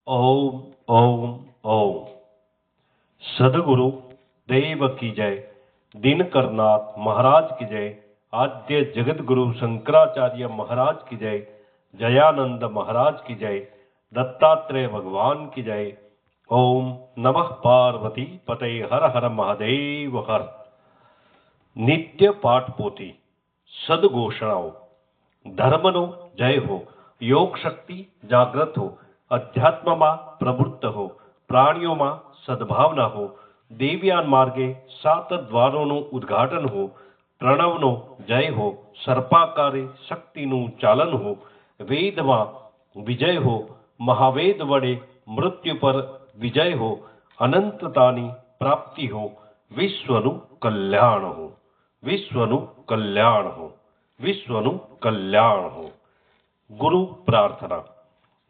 ओम ओम ओम। सदगुरु देव की जय। दिनकरनाथ महाराज की जय। आद्य जगत गुरु शंकराचार्य महाराज की जय। जयानंद महाराज की जय। दत्तात्रेय भगवान की जय। ओम नमः पार्वती पते हर हर महादेव हर। નિત્ય પાઠ પોથી સદઘોષણાઓ। ધર્મનો જય હો, યોગ શક્તિ જાગૃત હો, અધ્યાત્મમાં પ્રવૃત્ત હો, પ્રાણીઓમાં સદભાવના હો, દેવ્યાન માર્ગે સાત દ્વારોનું ઉદ્ઘાટન હો, પ્રણવનો જય હો, સર્પાકારે શક્તિનું ચાલન હો, વેદમાં વિજય હો, મહાવેદ વડે મૃત્યુ પર વિજય હો, અનંતતાની પ્રાપ્તિ હો, વિશ્વનું કલ્યાણ હો, વિશ્વનું કલ્યાણ હો, વિશ્વનું કલ્યાણ હો। ગુરુ પ્રાર્થના।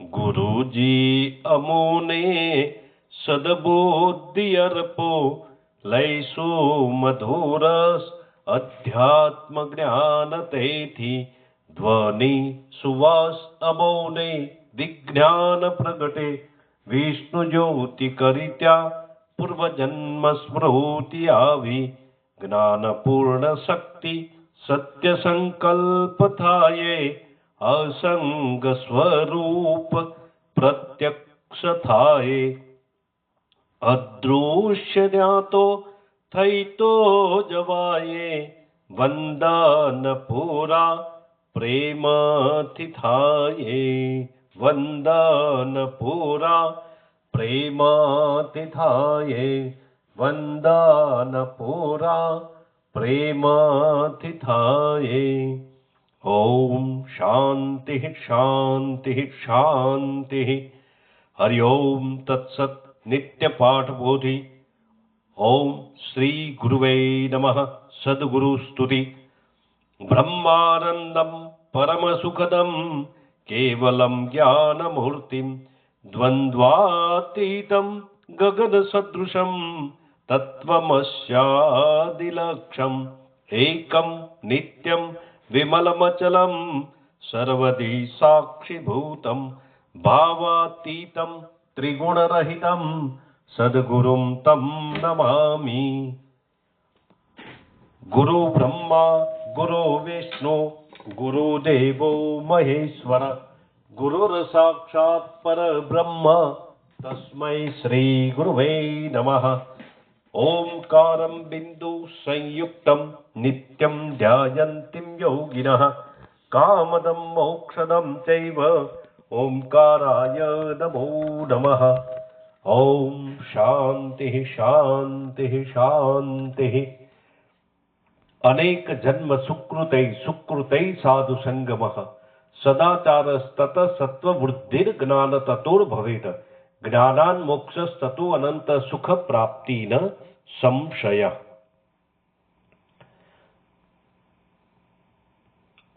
ગુરુજી અમોને સદબુદ્ધિ અર્પો, લઈશું મધુરસ અધ્યાત્મ જ્ઞાન તેથી, ધ્વનિ સુવાસ અમોને વિજ્ઞાન પ્રગટે, વિષ્ણુ જ્યોતિ કરીત્યા પૂર્વજન્મ સ્મૃતિ આવી, જ્ઞાનપૂર્ણ શક્તિ સત્ય સંકલ્પ થાયે, અસંગ સ્વરૂપ પ્રત્યક્ષ થાયે, અદૃશ્ય જ્ઞાતો થઈ તો જવાયે, વંદન પૂરા પ્રેમથી થાયે, વંદન પૂરા પ્રેમથી થાયે, વંદન પૂરા પ્રેમથી થાયે। ઓમ શાંતિ શાંતિ શાંતિ। હરિ ઓમ તત્સત। નિત્ય પાઠ પોથી। ઓમ શ્રી ગુરુવે નમઃ। સદગુરુ સ્તુતિ। બ્રહ્માનંદમ પરમ સુખદમ કેવલમ જ્ઞાનમૂર્તિમ, દ્વંદ્વાતીતમ ગગન સદૃશમ તત્વમસ્યાદિલક્ષમ, એકમ નિત્યમ વિમલમચલમ સર્વદી સાક્ષીભૂતમ, ભાવાતીતમ ત્રિગુણરહિતમ સદગુરુમ તમ નમામિ। ગુરુ બ્રહ્મા ગુરુ વિષ્ણુ ગુરુદેવો મહેશ્વર, ગુરુર સાક્ષાત પરબ્રહ્મ તસ્मै શ્રી ગુરુવે નમઃ। ઓમકારમ બિંદુ સંયુક્તમ નિત્યમ ધ્યાયન્તિમ યોગિનઃ, કામદમ મોક્ષદમ ચૈવ ઓમકારાય નમો નમઃ। ઓમ શાંતિ શાંતિ શાંતિ। અનેક જન્મ સુકૃતૈ સુકૃતૈ સાધુ સંગમઃ, સદાચારસ્તત સત્વવૃદ્ધિર જ્ઞાન તતોર્ભવેત, જ્ઞાનાન મોક્ષસ્તતો અનંત સુખ પ્રાપ્તિ ન સંશય।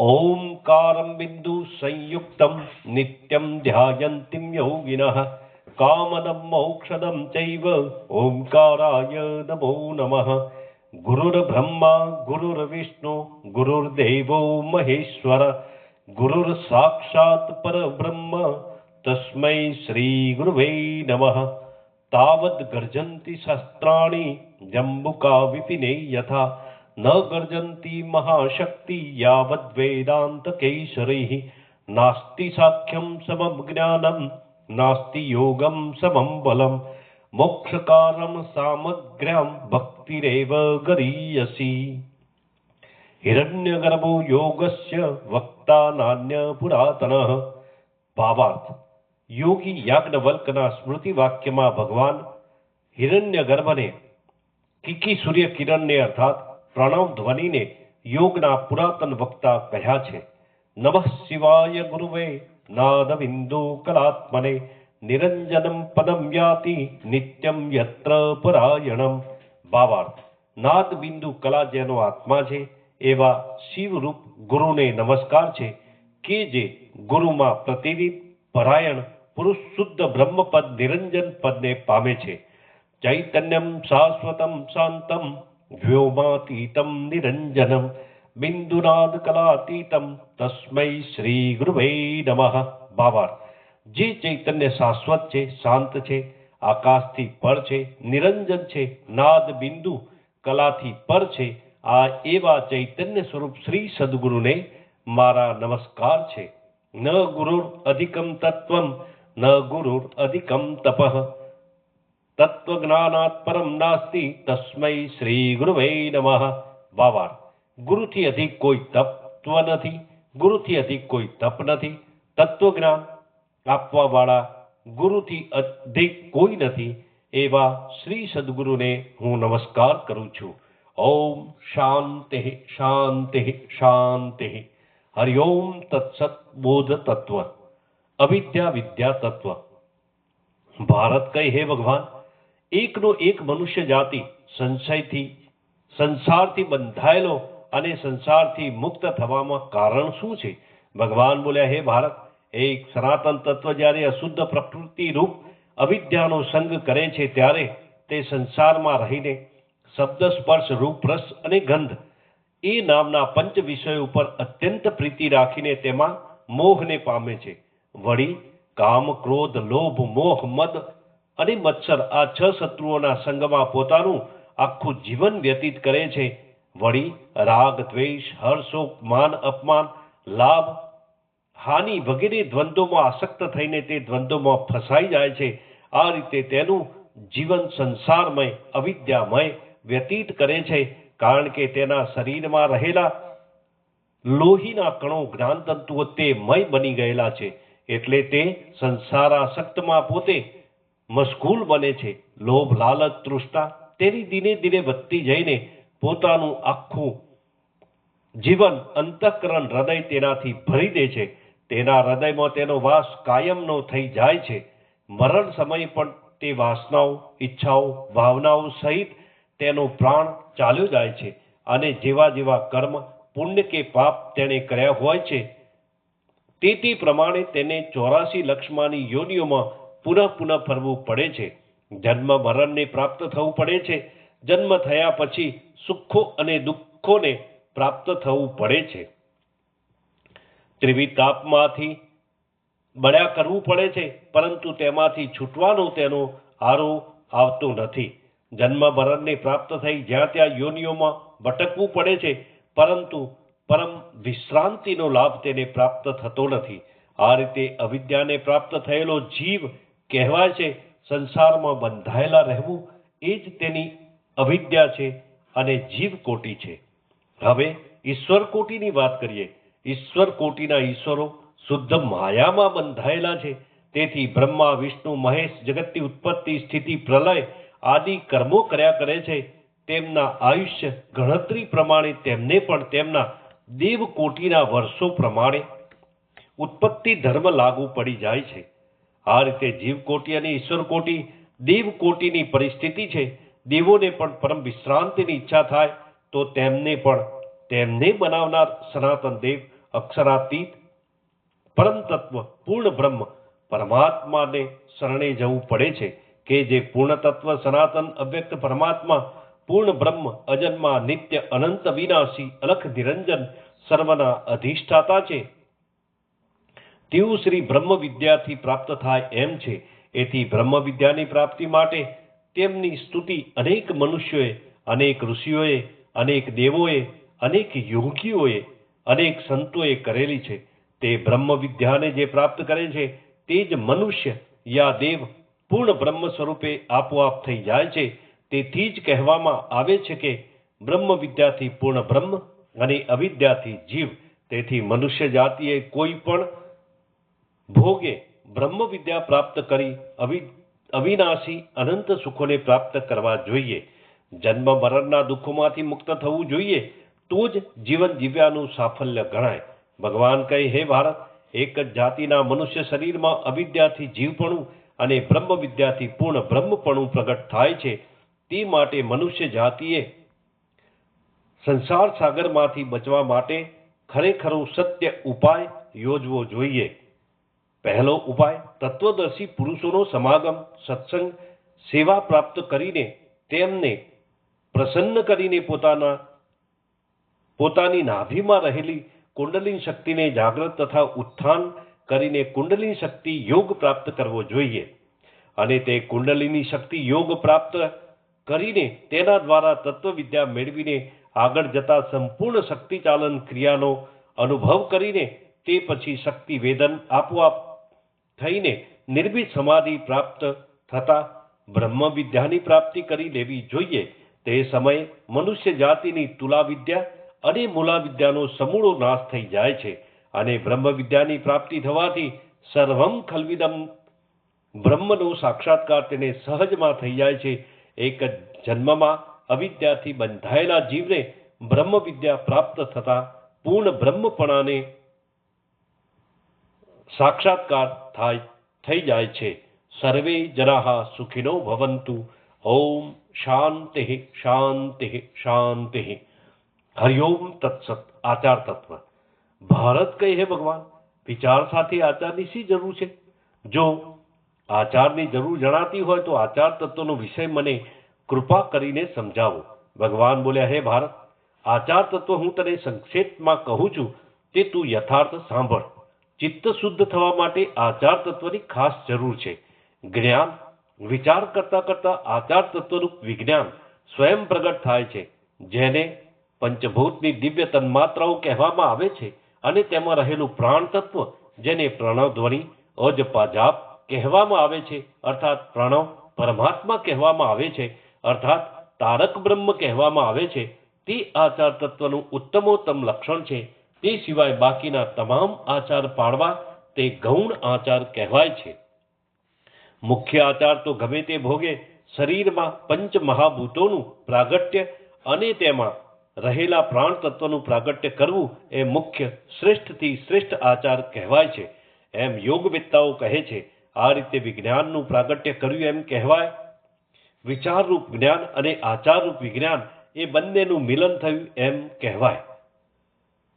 ઓમકારમ બિંદુ સંયુક્તમ નિત્યમ ધ્યાયન્તિમ યોગિનઃ, કામદમ મોક્ષદમ ચૈવ ઓમકારાય નમો નમઃ। ગુરુર બ્રહ્મા ગુરુર વિષ્ણુ ગુરુર્દેવો મહેશ્વર, ગુરુર સાક્ષાત પરબ્રહ્મ તસ્मै શ્રી ગુરુવે નમઃ। તાવદ્ ગર્જન્તિ શસ્ત્રાણિ જંબુકા વિપિને યથા, ન ગર્જન્તિ મહાશક્તિ યાવદ્ વેદાંત કૈશરૈઃ, નાસ્તિ સાખ્યમ સમમ જ્ઞાનમ નાસ્તિ યોગમ સમમ બલમ, મોક્ષકારમ સામગ્ર્યમ ભક્તિરેવ ગરીયસી। હિરણ્યગર્ભો યોગસ્ય વક્તા નાન્ય પુરાતનઃ। ભાવાર્થ। યોગી યાજ્ઞવલ્કના સ્મૃતિ વાક્યમાં ભગવાન હિરણ્યગર્ભને કિકી સૂર્ય કિરણને અર્થાત પ્રણવ ધ્વનિને યોગના પુરાતન વક્તા કહ્યા છે। નમઃ શિવાય ગુરુવે નાદબિંદુ કલાત્મને, નિરંજનમ પદમ યાતિ નિત્યમ યત્ર પરાયણમ। ભાવાર્થ। નાદ બિંદુ કલા જેનો આત્મા છે એવા શિવરૂપ ગુરુને નમસ્કાર છે કે જે ગુરુમાં પ્રતિનિધિ પરાયણ પુરુષ શુદ્ધ બ્રહ્મપદ નિરંજન પદને પામે છે। ચૈતન્યમ શાશ્વતમ શાંતમ વ્યોમાતીતમ નિરંજનમ, બિંદુનાદ કલાતીતમ તસ્मै શ્રી ગુરુવે નમઃ। ભાવાર્થ। જે ચૈતન્ય શાશ્વત છે, શાંત છે, આકાશથી પર છે, નિરંજન છે, નાદ બિંદુ કલાથી પર છે, આ એવા ચૈતન્ય સ્વરૂપ શ્રી સદગુરુને મારા નમસ્કાર છે. ન ગુરુર અધિકમ તત્વમ ન ગુરુર અધિકમ તપઃ તત્વજ્ઞાનાત પરમ નાસ્તિ તસ્મૈ શ્રી ગુરુવે નમઃ. ભાવાર્થ: ગુરુથી અધિક કોઈ તત્વ નથી, ગુરુથી અધિક કોઈ તપ નથી. તત્વજ્ઞાન આપવા વાળા ગુરુથી અધિક કોઈ નથી. એવા શ્રી સદગુરુને હું નમસ્કાર કરું છું. ઓમ શાંતિ શાંતિ શાંતિ. હરિઓમ તત્સત. બોધ તત્વ, અવિદ્યા વિદ્યા તત્વ. ભારત કહે, હે ભગવાન, એકનો એક મનુષ્ય જાતિ સંસારથી બંધાયેલો અને સંસારથી મુક્ત થવામાં કારણ શું છે? ભગવાન બોલ્યા, હે ભારત, એક સનાતન તત્વ જ્યારે અશુદ્ધ પ્રકૃતિ રૂપ અવિદ્યાનો સંગ કરે છે ત્યારે તે સંસારમાં રહીને શબ્દ, સ્પર્શ, રૂપ, રસ અને ગંધ એ નામના પંચ વિષયો ઉપર અત્યંત પ્રીતિ રાખીને તેમાં મોહને પામે છે. વળી કામ, ક્રોધ, લોભ, મોહ, મદ અને મત્સર આ છ શત્રુઓના સંગમાં પોતાનું આખું જીવન વ્યતીત કરે છે. વળી રાગ, દ્વેષ, હર્ષોક, માન, અપમાન, લાભ, હાનિ વગેરે દ્વંદ્વોમાં આસક્ત થઈને તે દ્વંદ્વોમાં ફસાઈ જાય છે. આ રીતે તેનું જીવન સંસારમય, અવિદ્યામય વ્યતીત કરે છે. કારણ કે તેના શરીરમાં રહેલા લોહીના કણો, જ્ઞાનતંતુઓ તે મય બની ગયેલા છે. એટલે તે સંસારાસક્તમાં પોતે મશગુલ બને છે. લોભ, લાલચ, તૃષ્ણા તેની દિને દિને વધતી જઈને પોતાનું આખું જીવન, અંતઃકરણ, હૃદય તેનાથી ભરી દે છે. તેના હૃદયમાં તેનો વાસ કાયમનો થઈ જાય છે. મરણ સમયે પણ તે વાસનાઓ, ઈચ્છાઓ, ભાવનાઓ સહિત તેનો પ્રાણ ચાલ્યો જાય છે. અને જેવા જેવા કર્મ, પુણ્ય કે પાપ તેણે કર્યા હોય છે તે પ્રમાણે તેને 84 લક્ષમાની યોનિઓમાં પુનઃ પુનઃ ફરવું પડે છે. જન્મ મરણને પ્રાપ્ત થવું પડે છે. જન્મ થયા પછી સુખો અને દુઃખોને પ્રાપ્ત થવું પડે છે. ત્રિવિધ તાપમાંથી બળ્યા કરવું પડે છે, પરંતુ તેમાંથી છૂટવાનો તેનો આરો આવતો નથી. જન્મ મરણને પ્રાપ્ત થઈ જ્યાં ત્યાં યોનિઓમાં ભટકવું પડે છે, પરંતુ પરમ વિશ્રાંતિનો લાભ તેને પ્રાપ્ત થતો નથી. આ રીતે અવિદ્યાને પ્રાપ્ત થયેલો જીવ કહેવાય છે. સંસારમાં બંધાયેલા રહેવું એ જ તેની અવિદ્યા છે અને જીવ કોટી છે. હવે ઈશ્વર કોટીની વાત કરીએ. ઈશ્વર કોટીના ઈશ્વરો શુદ્ધ માયામાં બંધાયેલા છે. તેથી બ્રહ્મા, વિષ્ણુ, મહેશ જગતની ઉત્પત્તિ, સ્થિતિ, પ્રલય આદિ કર્મો કર્યા કરે છે. તેમના આયુષ્ય ગણતરી પ્રમાણે તેમને પણ તેમના દેવકોટીના વર્ષો પ્રમાણે ઉત્પત્તિ ધર્મ લાગુ પડી જાય છે. આ રીતે જીવકોટી અને ઈશ્વરકોટી દેવકોટીની પરિસ્થિતિ છે. દેવોને પણ પરમ વિશ્રાંતિની ઈચ્છા થાય તો તેમને બનાવનાર સનાતન દેવ, અક્ષરાતીત પરમ તત્વ, પૂર્ણ બ્રહ્મ પરમાત્માને શરણે જવું પડે છે કે જે પૂર્ણ તત્વ, સનાતન અવ્યક્ત પરમાત્મા, પૂર્ણ બ્રહ્મ, અજન્મા, નિત્ય, અનંત, વિનાશી, અલખ, નિરંજન, સર્વના અધિષ્ઠાતા છે. તેવું શ્રી બ્રહ્મ વિદ્યાથી પ્રાપ્ત થાય એમ છે. એથી બ્રહ્મ વિદ્યાની પ્રાપ્તિ માટે તેમની સ્તુતિ અનેક મનુષ્યોએ, અનેક ઋષિઓએ, અનેક દેવોએ, અનેક યોગીઓએ, અનેક સંતોએ કરેલી છે. તે બ્રહ્મ વિદ્યાને જે પ્રાપ્ત કરે છે તે જ મનુષ્ય યા દેવ પૂર્ણ બ્રહ્મ સ્વરૂપે આપોઆપ થઈ જાય છે. તેથી જ કહેવામાં આવે છે કે બ્રહ્મ વિદ્યાથી પૂર્ણ બ્રહ્મ અને અવિદ્યાથી જીવ. તેથી મનુષ્ય જાતિએ કોઈ પણ ભોગે બ્રહ્મ વિદ્યા પ્રાપ્ત કરી અવિનાશી અનંત સુખોને પ્રાપ્ત કરવા જોઈએ. જન્મ મરણના દુઃખોમાંથી મુક્ત થવું જોઈએ, તો જ જીવન જીવ્યાનું સાફલ્ય ગણાય. ભગવાન કહે, હે ભારત, એક જ જાતિના મનુષ્ય શરીરમાં અવિદ્યાથી જીવપણું અને બ્રહ્મ વિદ્યાથી પૂર્ણ બ્રહ્મપણું પ્રગટ થાય છે. તે માટે મનુષ્ય જાતિએ સંસાર સાગરમાંથી બચવા માટે ખરેખરો સત્ય ઉપાય યોજવો જોઈએ. પહેલો ઉપાય તત્વદર્શી પુરુષોનો સમાગમ, સત્સંગ, સેવા પ્રાપ્ત કરીને તેમને પ્રસન્ન કરીને પોતાની નાભીમાં રહેલી કુંડલિની શક્તિને જાગૃત તથા ઉત્થાન કરીને કુંડલિની શક્તિ યોગ પ્રાપ્ત કરવો જોઈએ અને તે કુંડલિની શક્તિ યોગ પ્રાપ્ત કરીને તેના દ્વારા તત્વવિદ્યા મેળવીને આગળ જતા સંપૂર્ણ શક્તિચાલન ક્રિયાનો અનુભવ કરીને તે પછી શક્તિ વેદન આપોઆપ થઈને નિર્ભીત સમાધિ પ્રાપ્ત થતા બ્રહ્મ વિદ્યાની પ્રાપ્તિ કરી લેવી જોઈએ. તે સમયે મનુષ્ય જાતિની તુલા વિદ્યા અને મૂલા વિદ્યાનો સમૂળો નાશ થઈ જાય છે અને બ્રહ્મ વિદ્યાની પ્રાપ્તિ થવાથી સર્વમ ખલ્વિદમ બ્રહ્મનો સાક્ષાત્કાર તેને સહજમાં થઈ જાય છે. એક જ જન્મમાં અવિદ્યાથી બંધાયેલા જીવને બ્રહ્મ વિદ્યા પ્રાપ્ત થતા પૂર્ણ બ્રહ્મપણાને સાક્ષાત્કાર થઈ જાય છે. સર્વે જનાઃ સુખિનો ભવન્તુ. ઓમ શાંતિ શાંતિ શાંતિ. હરિઓમ તત્સત. આચાર તત્વ. ભારત કહે હે ભગવાન, વિચાર સાથે આચારની શી જરૂર છે? જો આચારની જરૂર જણાતી હોય તો આચાર તત્વનો વિષય મને કૃપા કરીને સમજાવો. ભગવાન બોલ્યા, હે ભારત, આચાર તત્વ હું તને સંક્ષેપમાં કહું છું તે તું યથાર્થ સાંભળ. ચિત્ત શુદ્ધ થવા માટે આચાર તત્વની ખાસ જરૂર છે. જ્ઞાન વિચાર કરતા કરતા આચાર તત્વનું વિજ્ઞાન સ્વયં પ્રગટ થાય છે, જેને પંચભૂતની દિવ્ય તન્માત્રાઓ કહેવામાં આવે છે અને તેમાં રહેલું પ્રાણ તત્વ જેને પ્રણવ ધ્વનિ અજપાજાપ કહેવામાં આવે છે અર્થાત પ્રણવ પરમાત્મા કહેવામાં આવે છે અર્થાત તારક બ્રહ્મ કહેવામાં આવે છે, તે આચાર તત્વનું ઉત્તમોત્તમ લક્ષણ છે. તે સિવાય બાકીના તમામ આચાર પાળવા તે ગૌણ આચાર કહેવાય છે. મુખ્ય આચાર તો ગમે તે ભોગે શરીરમાં પંચ મહાભૂતોનું પ્રાગટ્ય અને તેમાં રહેલા પ્રાણ તત્વનું પ્રાગટ્ય કરવું એ મુખ્ય શ્રેષ્ઠથી શ્રેષ્ઠ આચાર કહેવાય છે એમ યોગવેત્તાઓ કહે છે. આ રીતે વિજ્ઞાનનું પ્રાગટ્ય કર્યું એમ કહેવાય. વિચારરૂપ જ્ઞાન અને આચારરૂપ વિજ્ઞાન એ બંનેનું મિલન થયું એમ કહેવાય.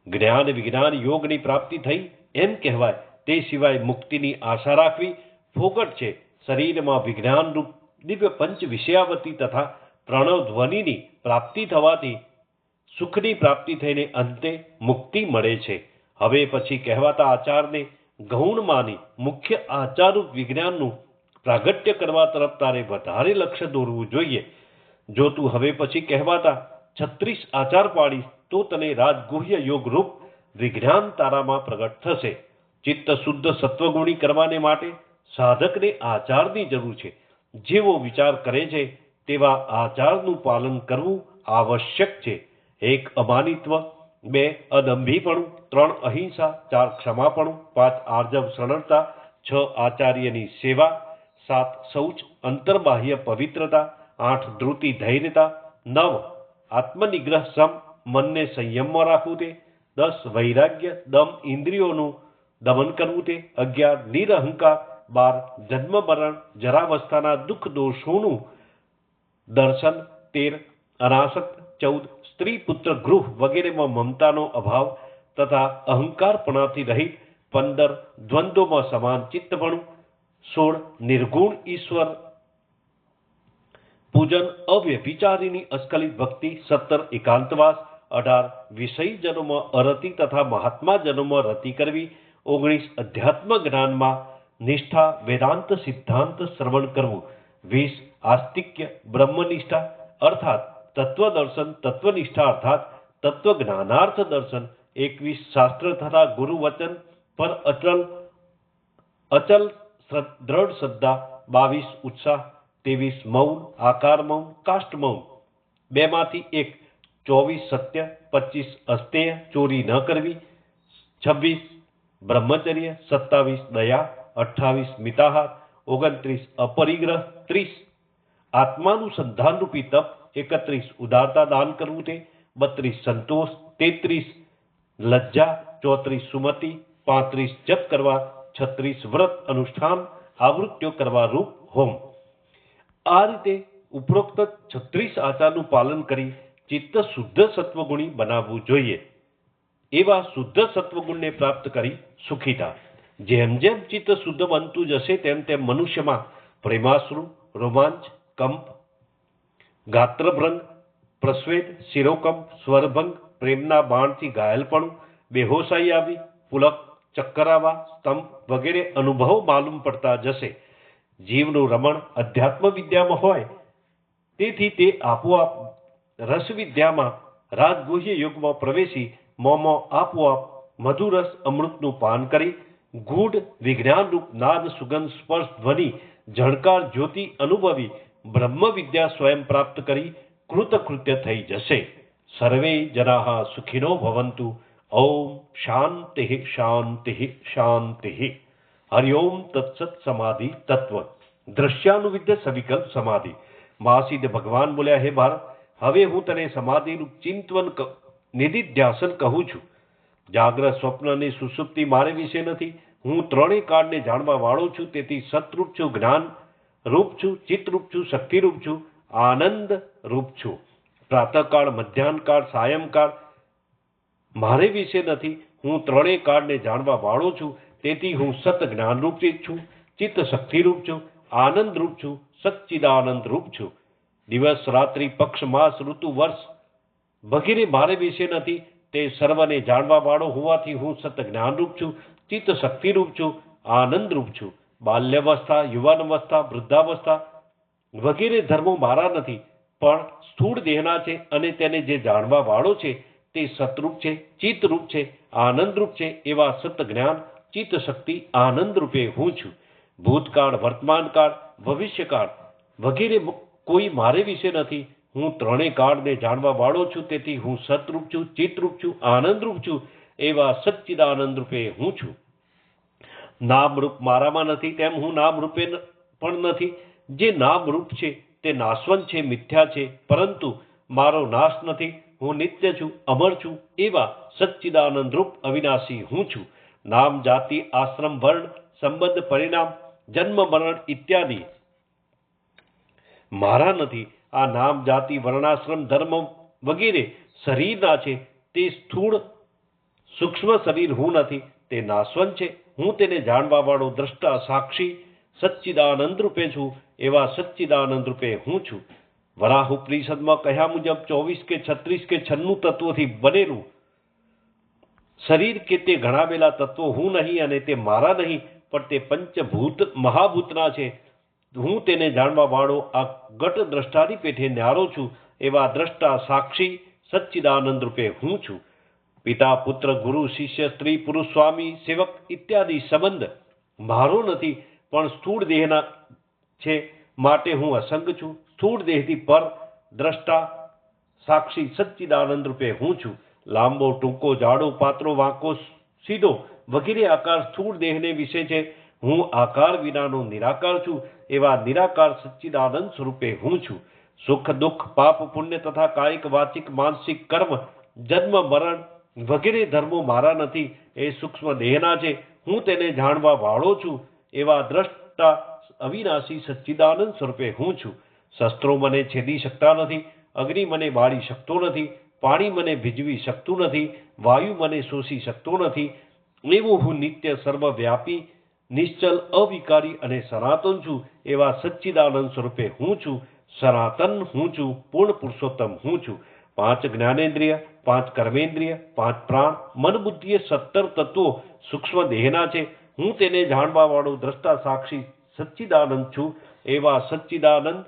જ્ઞાન વિજ્ઞાન યોગની પ્રાપ્તિ થઈ એમ કહેવાય. તે સિવાય મુક્તિની આશા રાખવી ફોગટ છે. શરીરમાં વિજ્ઞાનરૂપ દિવ્ય પંચ વિષયાવતી તથા પ્રણવ ધ્વનિની પ્રાપ્તિ થવાથી સુખની પ્રાપ્તિ થઈને અંતે મુક્તિ મળે છે. હવે પછી કહેવાતા આચારને ગૌણ માની મુખ્ય આચારરૂપ વિજ્ઞાનનું પ્રાગટ્ય કરવા તરફ તારે વધારે લક્ષ્ય દોરવું જોઈએ. જો તું હવે પછી કહેવાતા 36 આચાર પાડીશ તો તને રાજગુહ્ય યોગરૂપ વિજ્ઞાન તારામાં પ્રગટ થશે. ચિત્ત શુદ્ધ સત્વગુણી કરવાને માટે સાધકને આચારની જરૂર છે. જેવો વિચાર કરે છે તેવા આચારનું પાલન કરવું આવશ્યક છે. 1 અમાનિત્વ, 2 અદંભીપણું, 3 અહિંસા, 4 ક્ષમાપણું, 5 આર્જવ સરળતા, 6 આચાર્યની સેવા, 7 શૌચ અંતર્બાહ્ય પવિત્રતા, 8 ધૃતિ ધૈર્યતા, 9 આત્મનિગ્રહ સમ મનને સંયમમાં રાખવું તે, 10 વૈરાગ્ય દમ ઇન્દ્રિયોનું દમન કરવું તે, 11 નિરહંકાર, 12 જન્મ મરણ જરાવસ્થાના દુઃખ દોષોનું દર્શન, 13 અનાસક્ત, 14 સ્ત્રી પુત્ર ગૃહ વગેરેમાં મમતાનો અભાવ તથા અહંકારપણાથી રહિત, 15 દ્વંદ્વોમાં સમાન ચિત્તપણું, 16 નિર્ગુણ ઈશ્વર પૂજન અવ્યભિચારીની અસ્ખલિત ભક્તિ, 17 એકાંતવાસ, 18 વિષયજનોમાં અરતિ તથા મહાત્માજનોમાં રતિ કરવી, 19 અધ્યાત્મ જ્ઞાનમાં નિષ્ઠા વેદાંત સિદ્ધાંત શ્રવણ કરવું, 20 આસ્તિક્ય બ્રહ્મનિષ્ઠા અર્થાત તત્વદર્શન, તત્વનિષ્ઠા અર્થાત તત્વજ્ઞાનાર્થ દર્શન, 21 શાસ્ત્ર તથા ગુરુ વચન પર અચલ દ્રઢ શ્રદ્ધા, 22 ઉત્સાહ, 23 મૌન, આકાર મૌન, કાષ્ટ મૌન 2 માંથી 1, 24 સત્ય, 25 અસ્તેય ચોરી ન કરવી, 26 બ્રહ્મચર્ય, 27 દયા, 28 મિતાહાર, 29 અપરિગ્રહ, 30 આત્માનું સંધાનરૂપી તપ, 31 ઉદારતા દાન કરવું તે, 32 સંતોષ, 33 લજ્જા, 34 સુમતિ, 35 જપ કરવા, 36 વ્રત અનુષ્ઠાન આવૃત્તિઓ કરવા રૂપ હોમ. આ રીતે ઉપરોક્ત 36 આચારનું પાલન કરી ચિત્ત શુદ્ધ સત્વગુણી બનાવવું જોઈએ. એવા શુદ્ધ સત્વગુણને પ્રાપ્ત કરી સુખી થા. જેમ જેમ ચિત્ત શુદ્ધ બનતું જશે તેમ તેમ મનુષ્યમાં પ્રેમાશ્રુ, રોમાંચ, કંપ, ગાત્રભ્રંગ, પ્રસ્વેદ, શિરોકંપ, સ્વરભંગ, પ્રેમના બાણથી ઘાયલપણું, બેહોશાઈ આવી, પુલક, ચક્કર આવવા, સ્તંભ વગેરે અનુભવો માલુમ પડતા જશે. જીવનું રમણ અધ્યાત્મ વિદ્યામાં હોય તેથી તે આપોઆપ રસવિદ્યામાં રાજગુહ્ય યુગમાં પ્રવેશી મોંમાં આપોઆપ મધુરસ અમૃતનું પાન કરી ગૂઢ વિજ્ઞાનરૂપ નાદ સુગંધ સ્પર્શ ધ્વનિ ઝણકાર જ્યોતિ અનુભવી બ્રહ્મ વિદ્યા સ્વયં પ્રાપ્ત કરી કૃતકૃત્ય થઈ જશે. સર્વે જનાઃ સુખિનો ભવંતુ. ઓમ શાંતિ શાંતિ શાંતિ. હરિ ઓમ તત્સત સમાધિ તત્વ દ્રશ્યાનુવિદ્ય સવિકલ્પ સમાધિ. મહાસિદ્ધ ભગવાન બોલ્યા, હે ભારત, હવે હું તને સમાધિનું ચિંતવન નિધિધ્યાસન કહું છું. જાગ્રત સ્વપ્ન અને સુષુપ્તિ મારે વિશે નથી. હું ત્રણેય કાળને જાણવા વાળો છું. તેથી સતરૂપ છું, જ્ઞાન રૂપ છું, ચિત્તરૂપ છું, શક્તિરૂપ છું, આનંદ રૂપ છું. પ્રાતઃકાળ, મધ્યાહનકાળ, સાયંકાળ મારે વિશે નથી. હું ત્રણેય કાળને જાણવા વાળો છું. તેથી હું સત જ્ઞાનરૂપ છું, ચિત્ત શક્તિરૂપ છું, આનંદરૂપ છું, સચ્ચિદાનંદ રૂપ છું. દિવસ રાત્રિ, પક્ષ, માસ, ઋતુ, વર્ષ વગેરે મારે વિશે નથી. તે સર્વને જાણવા વાળો હોવાથી હું સત જ્ઞાનરૂપ છું, ચિત્ત શક્તિરૂપ છું, આનંદરૂપ છું. બાલ્યાવસ્થા, યુવાનવસ્થા, વૃદ્ધાવસ્થા વગેરે ધર્મો મારા નથી, પણ સ્થૂળ દેહના છે અને તેને જે જાણવા વાળો છે તે સતરૂપ છે, ચિત્તરૂપ છે, આનંદરૂપ છે. એવા સત જ્ઞાન, ચિત્ત શક્તિ, આનંદ રૂપે હું છું. ભૂતકાળ, વર્તમાનકાળ, ભવિષ્યકાળ વગેરે કોઈ મારે વિશે નથી. હું ત્રણેય કાળને જાણવા વાળો છું. તેથી હું સતરૂપ છું, ચિત્તરૂપ છું, આનંદરૂપ છું. એવા સચ્ચિદાનંદ રૂપે હું છું. નામરૂપ મારામાં નથી, તેમ હું નામરૂપે પણ નથી. જે નામરૂપ છે તે નાશવંત છે, મિથ્યા છે, પરંતુ મારો નાશ નથી. હું નિત્ય છું, અમર છું. એવા સચ્ચિદાનંદ રૂપ અવિનાશી હું છું. નામ, જાતિ, આશ્રમ, વર્ણ, સંબંધ, પરિણામ, જન્મ, મરણ ઇત્યાદિ મારા નથી. આ નામ, જાતિ, વર્ણાશ્રમ, ધર્મ વગેરે શરીરના છે. તે સ્થૂળ સૂક્ષ્મ શરીર હું નથી. તે નાશવંત છે. હું તેને જાણવા વાળો દ્રષ્ટા, સાક્ષી, સચ્ચિદાનંદ રૂપે છું. એવા સચ્ચિદાનંદ રૂપે હું છું. વરાહ ઉપનિષદમાં કહ્યા મુજબ 24 કે 36 કે 96 તત્વોથી બનેલું શરીર કે તે ગણાવેલા તત્વો હું નહીં અને તે મારા નહીં, પણ તે પંચભૂત મહાભૂતના છે. હું તેને જાણવા વાળો આ ઘટ દ્રષ્ટાની પેઠે ન્યારો છું. એવા દ્રષ્ટા, સાક્ષી, સચ્ચિદાનંદ રૂપે હું છું. પિતા, પુત્ર, ગુરુ, શિષ્ય, સ્ત્રી, પુરુષ, સ્વામી, સેવક ઇત્યાદિ સંબંધ મારો નથી, પણ સ્થૂળ દેહના છે, માટે હું અસંગ છું. સ્થૂળ દેહથી પર દ્રષ્ટા, સાક્ષી, સચ્ચિદાનંદ રૂપે હું છું. લાંબો, ટૂંકો, જાડો, પાતળો, વાંકો, સીધો વગેરે આકાર સ્થૂળ દેહને વિશે છે. હું આકાર વિનાનો નિરાકાર છું. એવા નિરાકાર સચ્ચિદાનંદ સ્વરૂપે હું છું. સુખ, દુઃખ, પાપ, પુણ્ય તથા કાયિક, વાચિક, માનસિક કર્મ, જન્મ, મરણ વગેરે ધર્મો મારા નથી. એ સૂક્ષ્મ દેહના છે. હું તેને જાણવા વાળો છું. એવા દ્રષ્ટા અવિનાશી સચ્ચિદાનંદ સ્વરૂપે હું છું. શસ્ત્રો મને છેદી શકતા નથી. અગ્નિ મને બાળી શકતો નથી. પાણી મને ભીજવી શકતું નથી. વાયુ મને શોષી શકતો નથી. એવું હું નિત્ય, સર્વવ્યાપી, નિશ્ચલ, અવિકારી અને સનાતન છું. એવા સચ્ચિદાનંદ સ્વરૂપે હું છું. સનાતન હું છું. પૂર્ણ પુરુષોત્તમ હું છું. 5 જ્ઞાનેન્દ્રિય, 5 કર્મેન્દ્રિય, 5 પ્રાણ, મન, બુદ્ધિ એ 17 તત્વો સૂક્ષ્મ દેહના છે. હું તેને જાણવા વાળો દ્રષ્ટા, સાક્ષી, સચ્ચિદાનંદ છું. એવા સચ્ચિદાનંદ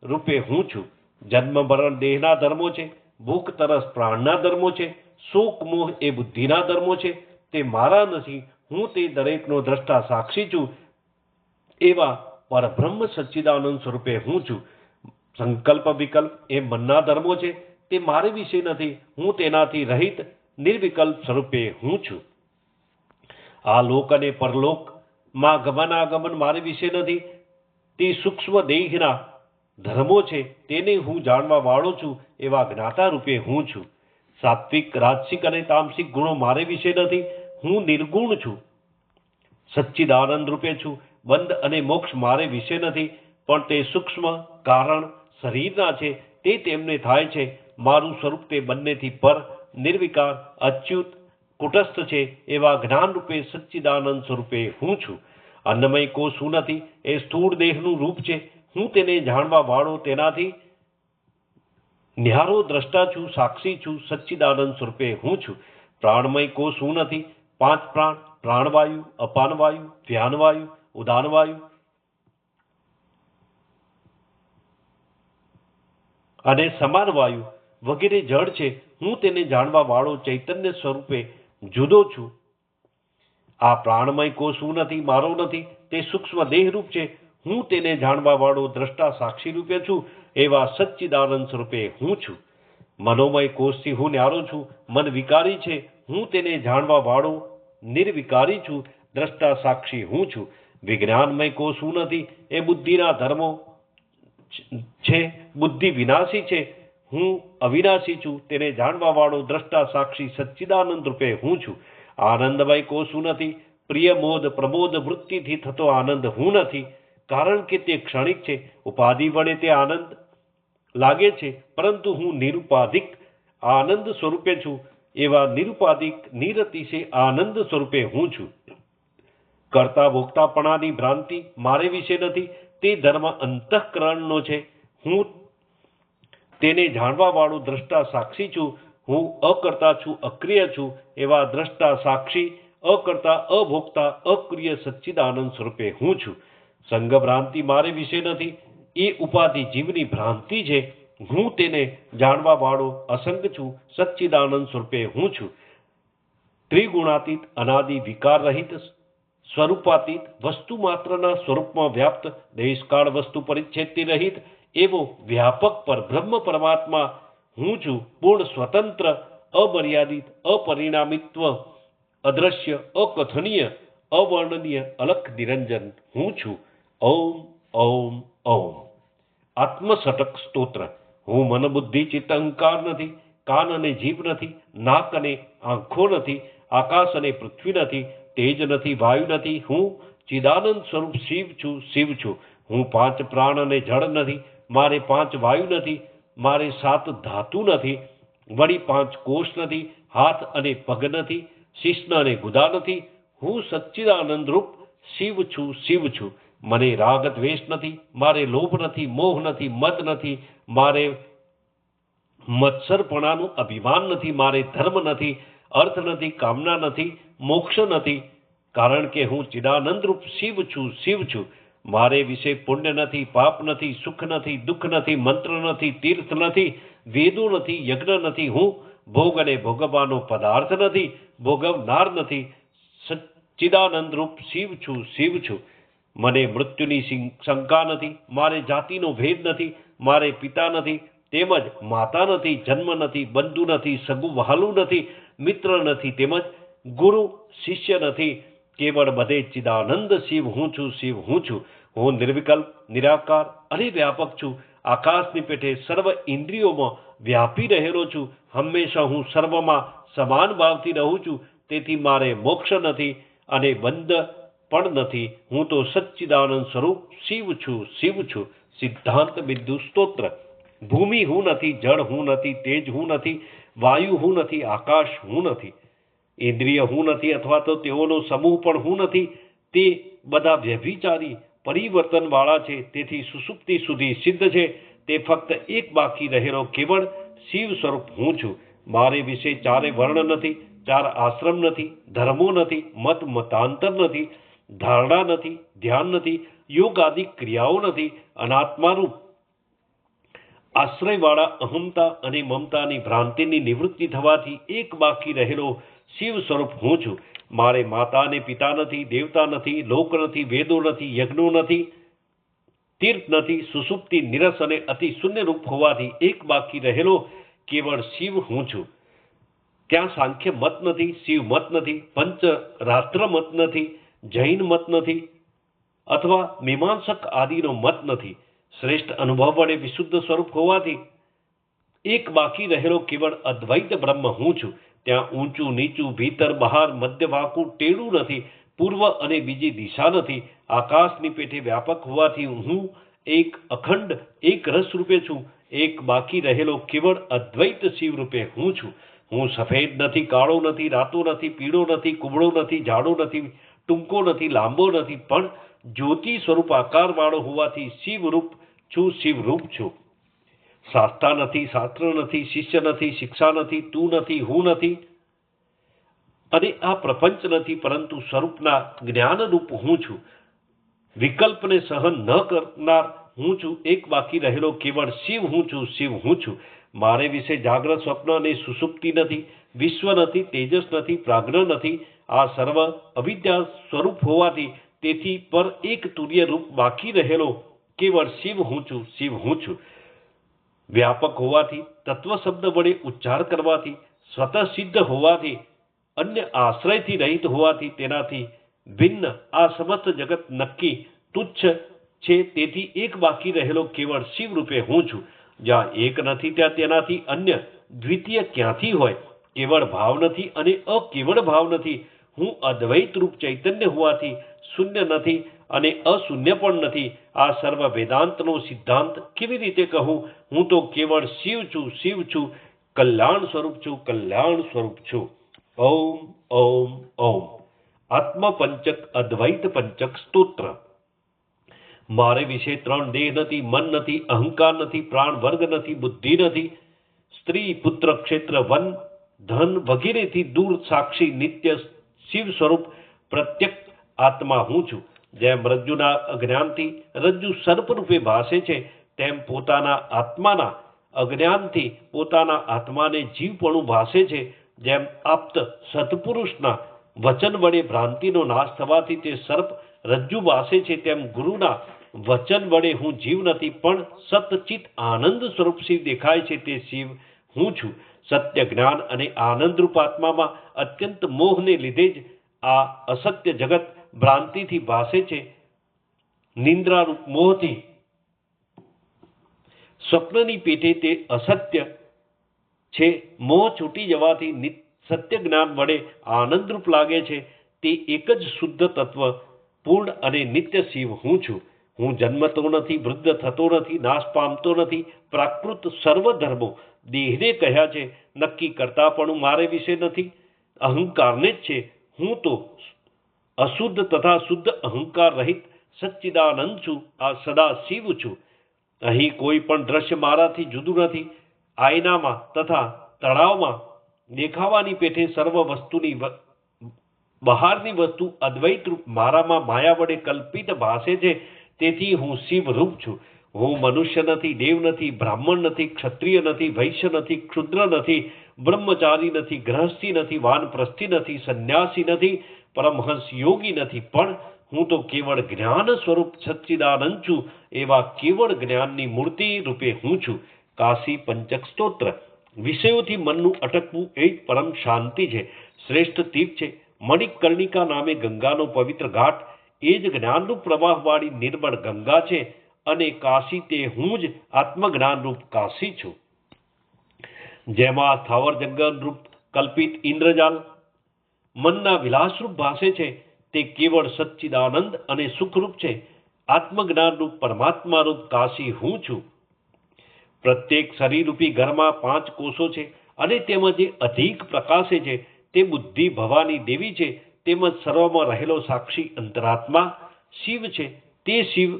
રૂપે હું છું. જન્મ, મરણ દેહના ધર્મો છે. ભૂખ, તરસ પ્રાણના ધર્મો છે. શોક, મોહ એ બુદ્ધિના ધર્મો છે. તે મારા નથી. હું તે દરેકનો દ્રષ્ટા, સાક્ષી છું. એવા પરબ્રહ્મ સચ્ચિદાનંદ સ્વરૂપે હું છું. સંકલ્પ, વિકલ્પ એ મનના ધર્મો છે. તે મારે વિશે નથી. હું તેનાથી રહિત નિર્વિકલ્પ સ્વરૂપે હું છું. આ લોક અને પરલોકમાં ગમનાગમન મારે વિશે નથી. તે સૂક્ષ્મ દેહના ધર્મો છે. તેને હું જાણવા વાળો છું. એવા જ્ઞાતા રૂપે હું છું. સાત્વિક, રાજસિક અને તામસિક ગુણો મારે વિશે નથી. હું નિર્ગુણ છું. સચ્ચિદાનંદ રૂપે છું. બંધ અને મોક્ષ મારે વિશે નથી, પણ તે સૂક્ષ્મ કારણ શરીરના છે. તે તેમને થાય છે. મારું સ્વરૂપ તે બંનેથી પર, નિર્વિકાર, અચ્યુત, કુટસ્થ છે. એવા જ્ઞાન રૂપે સચ્ચિદાનંદ સ્વરૂપે હું છું. અન્નમય કોષ હું નથી. એ સ્થૂળ દેહનું રૂપ છે. હું તેને જાણવા વાળો, તેનાથી ન્યારો દ્રષ્ટા છું, સાક્ષી છું. સચ્ચિદાનંદ સ્વરૂપે હું છું. પ્રાણમય કોષ હું નથી. 5 પ્રાણ, પ્રાણવાયુ, અપાનવાયુ, વ્યાનવાયુ, ઉદાનવાયુ અને સમાન વાયુ વગેરે જળ છે. હું તેને જાણવા વાળો ચૈતન્ય સ્વરૂપે જુદો છું. આ પ્રાણમય કોષ હું નથી, મારો નથી, તે સૂક્ષ્મ દેહરૂપ છે. હું તેને જાણવા વાળો દ્રષ્ટા સાક્ષી રૂપે છું. એવા સચ્ચિદાનંદ સ્વરૂપે હું છું. મનોમય કોષથી હું ન્યારો છું. મન વિકારી છે, હું તેને જાણવા વાળો નિર્વિકારી છું. દ્રષ્ટા સાક્ષી હું છું. વિજ્ઞાનમય કોષ હું નથી, એ બુદ્ધિના ધર્મો છે. બુદ્ધિ વિનાશી છે, હું અવિનાશી છું. તેને જાણવા વાળો દ્રષ્ટા સાક્ષી સચ્ચિદાનંદ રૂપે હું છું. આનંદમય કોષ હું નથી, પ્રિય મોદ પ્રમોદ વૃત્તિથી થતો આનંદ હું નથી, કારણ કે તે ક્ષણિક છે. ઉપાધિ વડે તે આનંદ લાગે છે, પરંતુ હું નિરુપાધિક આનંદ સ્વરૂપે છું. એવા નિરુપાધિક નિરતિશય આનંદ સ્વરૂપે હું છું. કરતા ભોગતાપણાની ભ્રાંતિ મારે વિશે નથી, તે ધર્મ અંતઃકરણનો છે. હું તેને જાણવા વાળું દ્રષ્ટા સાક્ષી છું. હું અકર્તા છું, અક્રિય છું. એવા દ્રષ્ટા સાક્ષી અકર્તા અભોગતા અક્રિય સચ્ચિદાનંદ સ્વરૂપે હું છું. સંગ ભ્રાંતિ મારે વિશે નથી, એ ઉપાધિ જીવની ભ્રાંતિ છે. હું તેને જાણવા વાળો અસંગ છું. સચ્ચિદાનંદ સ્વરૂપે હું છું. ત્રિગુણાતીત, અનાદિ, વિકાર રહિત, સ્વરૂપાતીત, વસ્તુ માત્રના સ્વરૂપમાં વ્યાપ્ત, દેશકાળ વસ્તુ પરિચ્છેદથી રહિત એવો વ્યાપક પર બ્રહ્મ પરમાત્મા હું છું. પૂર્ણ સ્વતંત્ર, અમર્યાદિત, અપરિણામિત્વ, અદ્રશ્ય, અકથનીય, અવર્ણનીય, અલખ નિરંજન હું છું. ઓમ ઓમ ઓમ. આત્મસટક સ્તોત્ર. હું મન બુદ્ધિ ચિત્ત અહંકાર નથી, કાન અને જીભ નથી, નાક અને આંખો નથી, આકાશ અને પૃથ્વી નથી, તેજ નથી, વાયુ નથી. હું ચિદાનંદ સ્વરૂપ શિવ છું, શિવ છું. હું પાંચ પ્રાણ અને જળ નથી, મારે પાંચ વાયુ નથી, મારે સાત ધાતુ નથી, વળી પાંચ કોષ નથી, હાથ અને પગ નથી, શિશ્ન અને ગુદા નથી. હું સચ્ચિદાનંદ રૂપ શિવ છું, શિવ છું. મને રાગ દ્વેષ નથી, મારે લોભ નથી, મોહ નથી, મદ નથી, મારે મત્સરપણાનું અભિમાન નથી, મારે ધર્મ નથી, અર્થ નથી, કામના નથી, મોક્ષ નથી, કારણ કે હું ચિદાનંદ રૂપ શિવ છું, શિવ છું. મારે વિશે પુણ્ય નથી, પાપ નથી, સુખ નથી, દુઃખ નથી, મંત્ર નથી, તીર્થ નથી, વેદો નથી, યજ્ઞ નથી. હું ભોગ અને ભોગવવાનો પદાર્થ નથી, ભોગવનાર નથી. સચ્ચિદાનંદ રૂપ શિવ છું, શિવ છું. મને મૃત્યુની શંકા નથી, મારે જાતિનો ભેદ નથી, મારે પિતા નથી, તેમજ માતા નથી, જન્મ નથી, બંધુ નથી, સગુ વહાલું નથી, મિત્ર નથી, તેમજ ગુરુ શિષ્ય નથી. કેવળ બધે ચિદાનંદ શિવ હું છું, શિવ હું છું. હું નિર્વિકલ્પ, નિરાકાર અને વ્યાપક છું. આકાશની પેઠે સર્વ ઇન્દ્રિયોમાં વ્યાપી રહેલો છું. હંમેશા હું સર્વમાં સમાન ભાવથી રહું છું. તેથી મારે મોક્ષ નથી અને બંધ પણ નથી. હું તો સચ્ચિદાનંદ સ્વરૂપ શિવ છું, શિવ છું. સિદ્ધાંત બિંદુ સ્તોત્ર. ભૂમિ હું નથી, જળ હું નથી, તેજ હું નથી, વાયુ હું નથી, આકાશ હું નથી, ઇન્દ્રિય હું નથી, અથવા તો તેઓનો સમૂહ પણ હું નથી. તે બધા વ્યભિચારી પરિવર્તન વાળા છે. તેથી સુષુપ્તિ સુધી સિદ્ધ છે. તે ફક્ત એક બાકી રહેલો કેવળ શિવ સ્વરૂપ હું છું. મારે વિશે ચારે વર્ણ નથી, ચાર આશ્રમ નથી, ધર્મો નથી, મત મતાંતર નથી, ધારણા નથી, ધ્યાન નથી, યોગ આદિ ક્રિયાઓ નથી. અનાત્મારૂપ આશ્રયવાળા અહમતા અને મમતાની ભ્રાંતિની નિવૃત્તિ થવાથી એક બાકી રહેલો શિવ સ્વરૂપ હું છું. મારે માતા અને પિતા નથી, દેવતા નથી, લોક નથી, વેદો નથી, યજ્ઞો નથી, તીર્થ નથી. સુષુપ્તિ નિરસ અને અતિ શૂન્ય રૂપ હોવાથી એક બાકી રહેલો કેવળ શિવ હું છું. ત્યાં સાંખ્ય મત નથી, શિવ મત નથી, પંચ રાત્ર મત નથી, જૈન મત નથી, અથવા મીમાંસક આદિનો મત નથી. શ્રેષ્ઠ અનુભવ વડે વિશુદ્ધ સ્વરૂપ હોવાથી એક બાકી રહેલો કેવળ અદ્વૈત બ્રહ્મ હું છું. ત્યાં ઊંચું નીચું, ભીતર બહાર, મધ્ય વાકું ટેડું નથી, પૂર્વ અને બીજી દિશા નથી. આકાશની પેઠે વ્યાપક હોવાથી હું એક અખંડ એક રસ રૂપે છું. એક બાકી રહેલો કેવળ અદ્વૈત શિવ રૂપે હું છું. હું સફેદ નથી, કાળો નથી, રાતો નથી, પીળો નથી, કુબળો નથી, જાડો નથી, ટૂંકો નથી, લાંબો નથી, પણ જ્યોતિ સ્વરૂપ આકાર વાળો હોવાથી શિવરૂપ છું, શિવરૂપ છું. શાસ્ત્રા નથી, શાસ્ત્ર નથી, શિષ્ય નથી, શિક્ષા નથી, તું નથી, હું નથી, અને આ પ્રપંચ નથી, પરંતુ સ્વરૂપના જ્ઞાનરૂપ હું છું. વિકલ્પને સહન ન કરનાર હું છું. એક બાકી રહેલો કેવળ શિવ હું છું. શિવ હું છું. મારે વિશે જાગ્રત, સ્વપ્ન અને સુષુપ્તિ નથી, વિશ્વ નથી, તેજસ નથી, પ્રાજ્ઞ નથી. આ સર્વ અવિદ્યા સ્વરૂપ હોવાથી તેથી પર એક તુર્ય રૂપ બાકી રહેલો કેવળ શિવ હું છું. શિવ હું છું. વ્યાપક હોવાથી, તત્વ શબ્દ વડે ઉચ્ચાર કરવાથી, સ્વતઃ સિદ્ધ હોવાથી, અન્ય આશ્રયથી રહિત હોવાથી, તેનાથી ભિન્ન આ સમસ્ત જગત નક્કી તુચ્છ છે. તેથી એક બાકી રહેલો કેવળ શિવ રૂપે હું છું. જ્યાં એક નથી ત્યાં તેનાથી અન્ય દ્વિતીય ક્યાંથી હોય? કેવળ ભાવ નથી અને અકેવળ ભાવ નથી. હું અદ્વૈત રૂપ ચૈતન્ય હોવાથી શૂન્ય નથી અને અશૂન્ય પણ નથી. આ સર્વ વેદાંતનો સિદ્ધાંત કેવી રીતે કહું? હું તો કેવળ શિવ છું. શિવ છું. કલ્યાણ સ્વરૂપ છું. કલ્યાણ સ્વરૂપ છું. ઓમ ઓમ ઓમ. આત્મપંચક અદ્વૈત પંચક સ્તોત્ર. મારે વિશે ત્રણ દેહ નથી, મન નથી, અહંકાર નથી, પ્રાણ વર્ગ નથી, બુદ્ધિ નથી, સ્ત્રી, પુત્ર, ક્ષેત્ર, વન, ધન વગેરેથી દૂર સાક્ષી નિત્ય શિવ સ્વરૂપ પ્રત્યક્ષ આત્મા હું છું. જેમ રજ્જુના અજ્ઞાનથી રજ્જુ સર્પ રૂપે ભાસે છે, તેમ પોતાના આત્માના અજ્ઞાનથી પોતાના આત્માને જીવપણું ભાસે છે. જેમ આપ્ત સત્પુરુષના વચન વડે ભ્રાંતિનો નાશ થવાથી તે સર્પ રજ્જુ ભાસે છે, તેમ ગુરુના વચન વડે હું જીવ નથી પણ સતચિત આનંદ સ્વરૂપ શિવ દેખાય છે, તે શિવ હું છું. સત્ય, જ્ઞાન અને આનંદરૂપ આત્મામાં અત્યંત મોહને લીધે જ આ અસત્ય જગત ભ્રાંતિથી ભાસે છે. નિંદ્રારૂપ મોહથી સ્વપ્નની પેઠે તે અસત્ય છે. મોહ છૂટી જવાથી સત્ય જ્ઞાન વડે આનંદરૂપ લાગે છે. તે એક જ શુદ્ધ તત્વ, પૂર્ણ અને નિત્ય શિવ હું છું. હું જન્મતો નથી, વૃદ્ધ થતો નથી, નાશ પામતો નથી. પ્રાકૃત સર્વ ધર્મો દેહને કહ્યા છે, નક્કી કરતા પણ મારે વિશે નથી, અહંકારને જ છે. હું તો અશુદ્ધ તથા શુદ્ધ અહંકાર રહિત સચ્ચિદાનંદ છું. આ સદા શિવ છું. અહીં કોઈ પણ દ્રશ્ય મારાથી જુદું નથી. આયનામાં તથા તળાવમાં દેખાવાની પેઠે સર્વ વસ્તુની બહારની વસ્તુ અદ્વૈત રૂપ મારામાં માયા વડે કલ્પિત ભાસે છે. તેથી હું શિવ રૂપ છું. હું મનુષ્ય નથી, દેવ નથી, બ્રાહ્મણ નથી, ક્ષત્રિય નથી, વૈશ્ય નથી, ક્ષુદ્ર નથી, બ્રહ્મચારી નથી, ગૃહસ્થી નથી, વાનપ્રસ્થી નથી, સંન્યાસી નથી, પરમહંસ યોગી નથી, પણ હું તો કેવળ જ્ઞાન સ્વરૂપ સચ્ચિદાનંદ છું. એવા કેવળ જ્ઞાનની મૂર્તિ રૂપે હું છું. કાશી પંચક સ્તોત્ર. વિષયોથી મનનું અટકવું એ જ પરમ શાંતિ છે. શ્રેષ્ઠ તીર્થ છે. મણિકર્ણિકા નામે ગંગાનો પવિત્ર ઘાટ એ જ જ્ઞાનરૂપ પ્રવાહવાળી નિર્મળ ગંગા છે. અને કાશી તે હું જ આત્મજ્ઞાનરૂપ કાશી છું. જેમાં સ્થાવર જંગલ રૂપ કલ્પિત ઇન્દ્રજાલ મનના વિલાસરૂપ ભાસે છે, તે કેવળ સચ્ચિદાનંદ અને સુખરૂપ છે. આત્મજ્ઞાનરૂપ પરમાત્મારૂપ કાશી હું છું. પ્રત્યેક શરીરરૂપી ઘરમાં 5 કોષો છે અને તેમાં જે અધિક પ્રકાશે છે તે બુદ્ધિ ભવાની દેવી છે. તેમજ સર્વમાં રહેલો સાક્ષી અંતરાત્મા શિવ છે. તે શિવ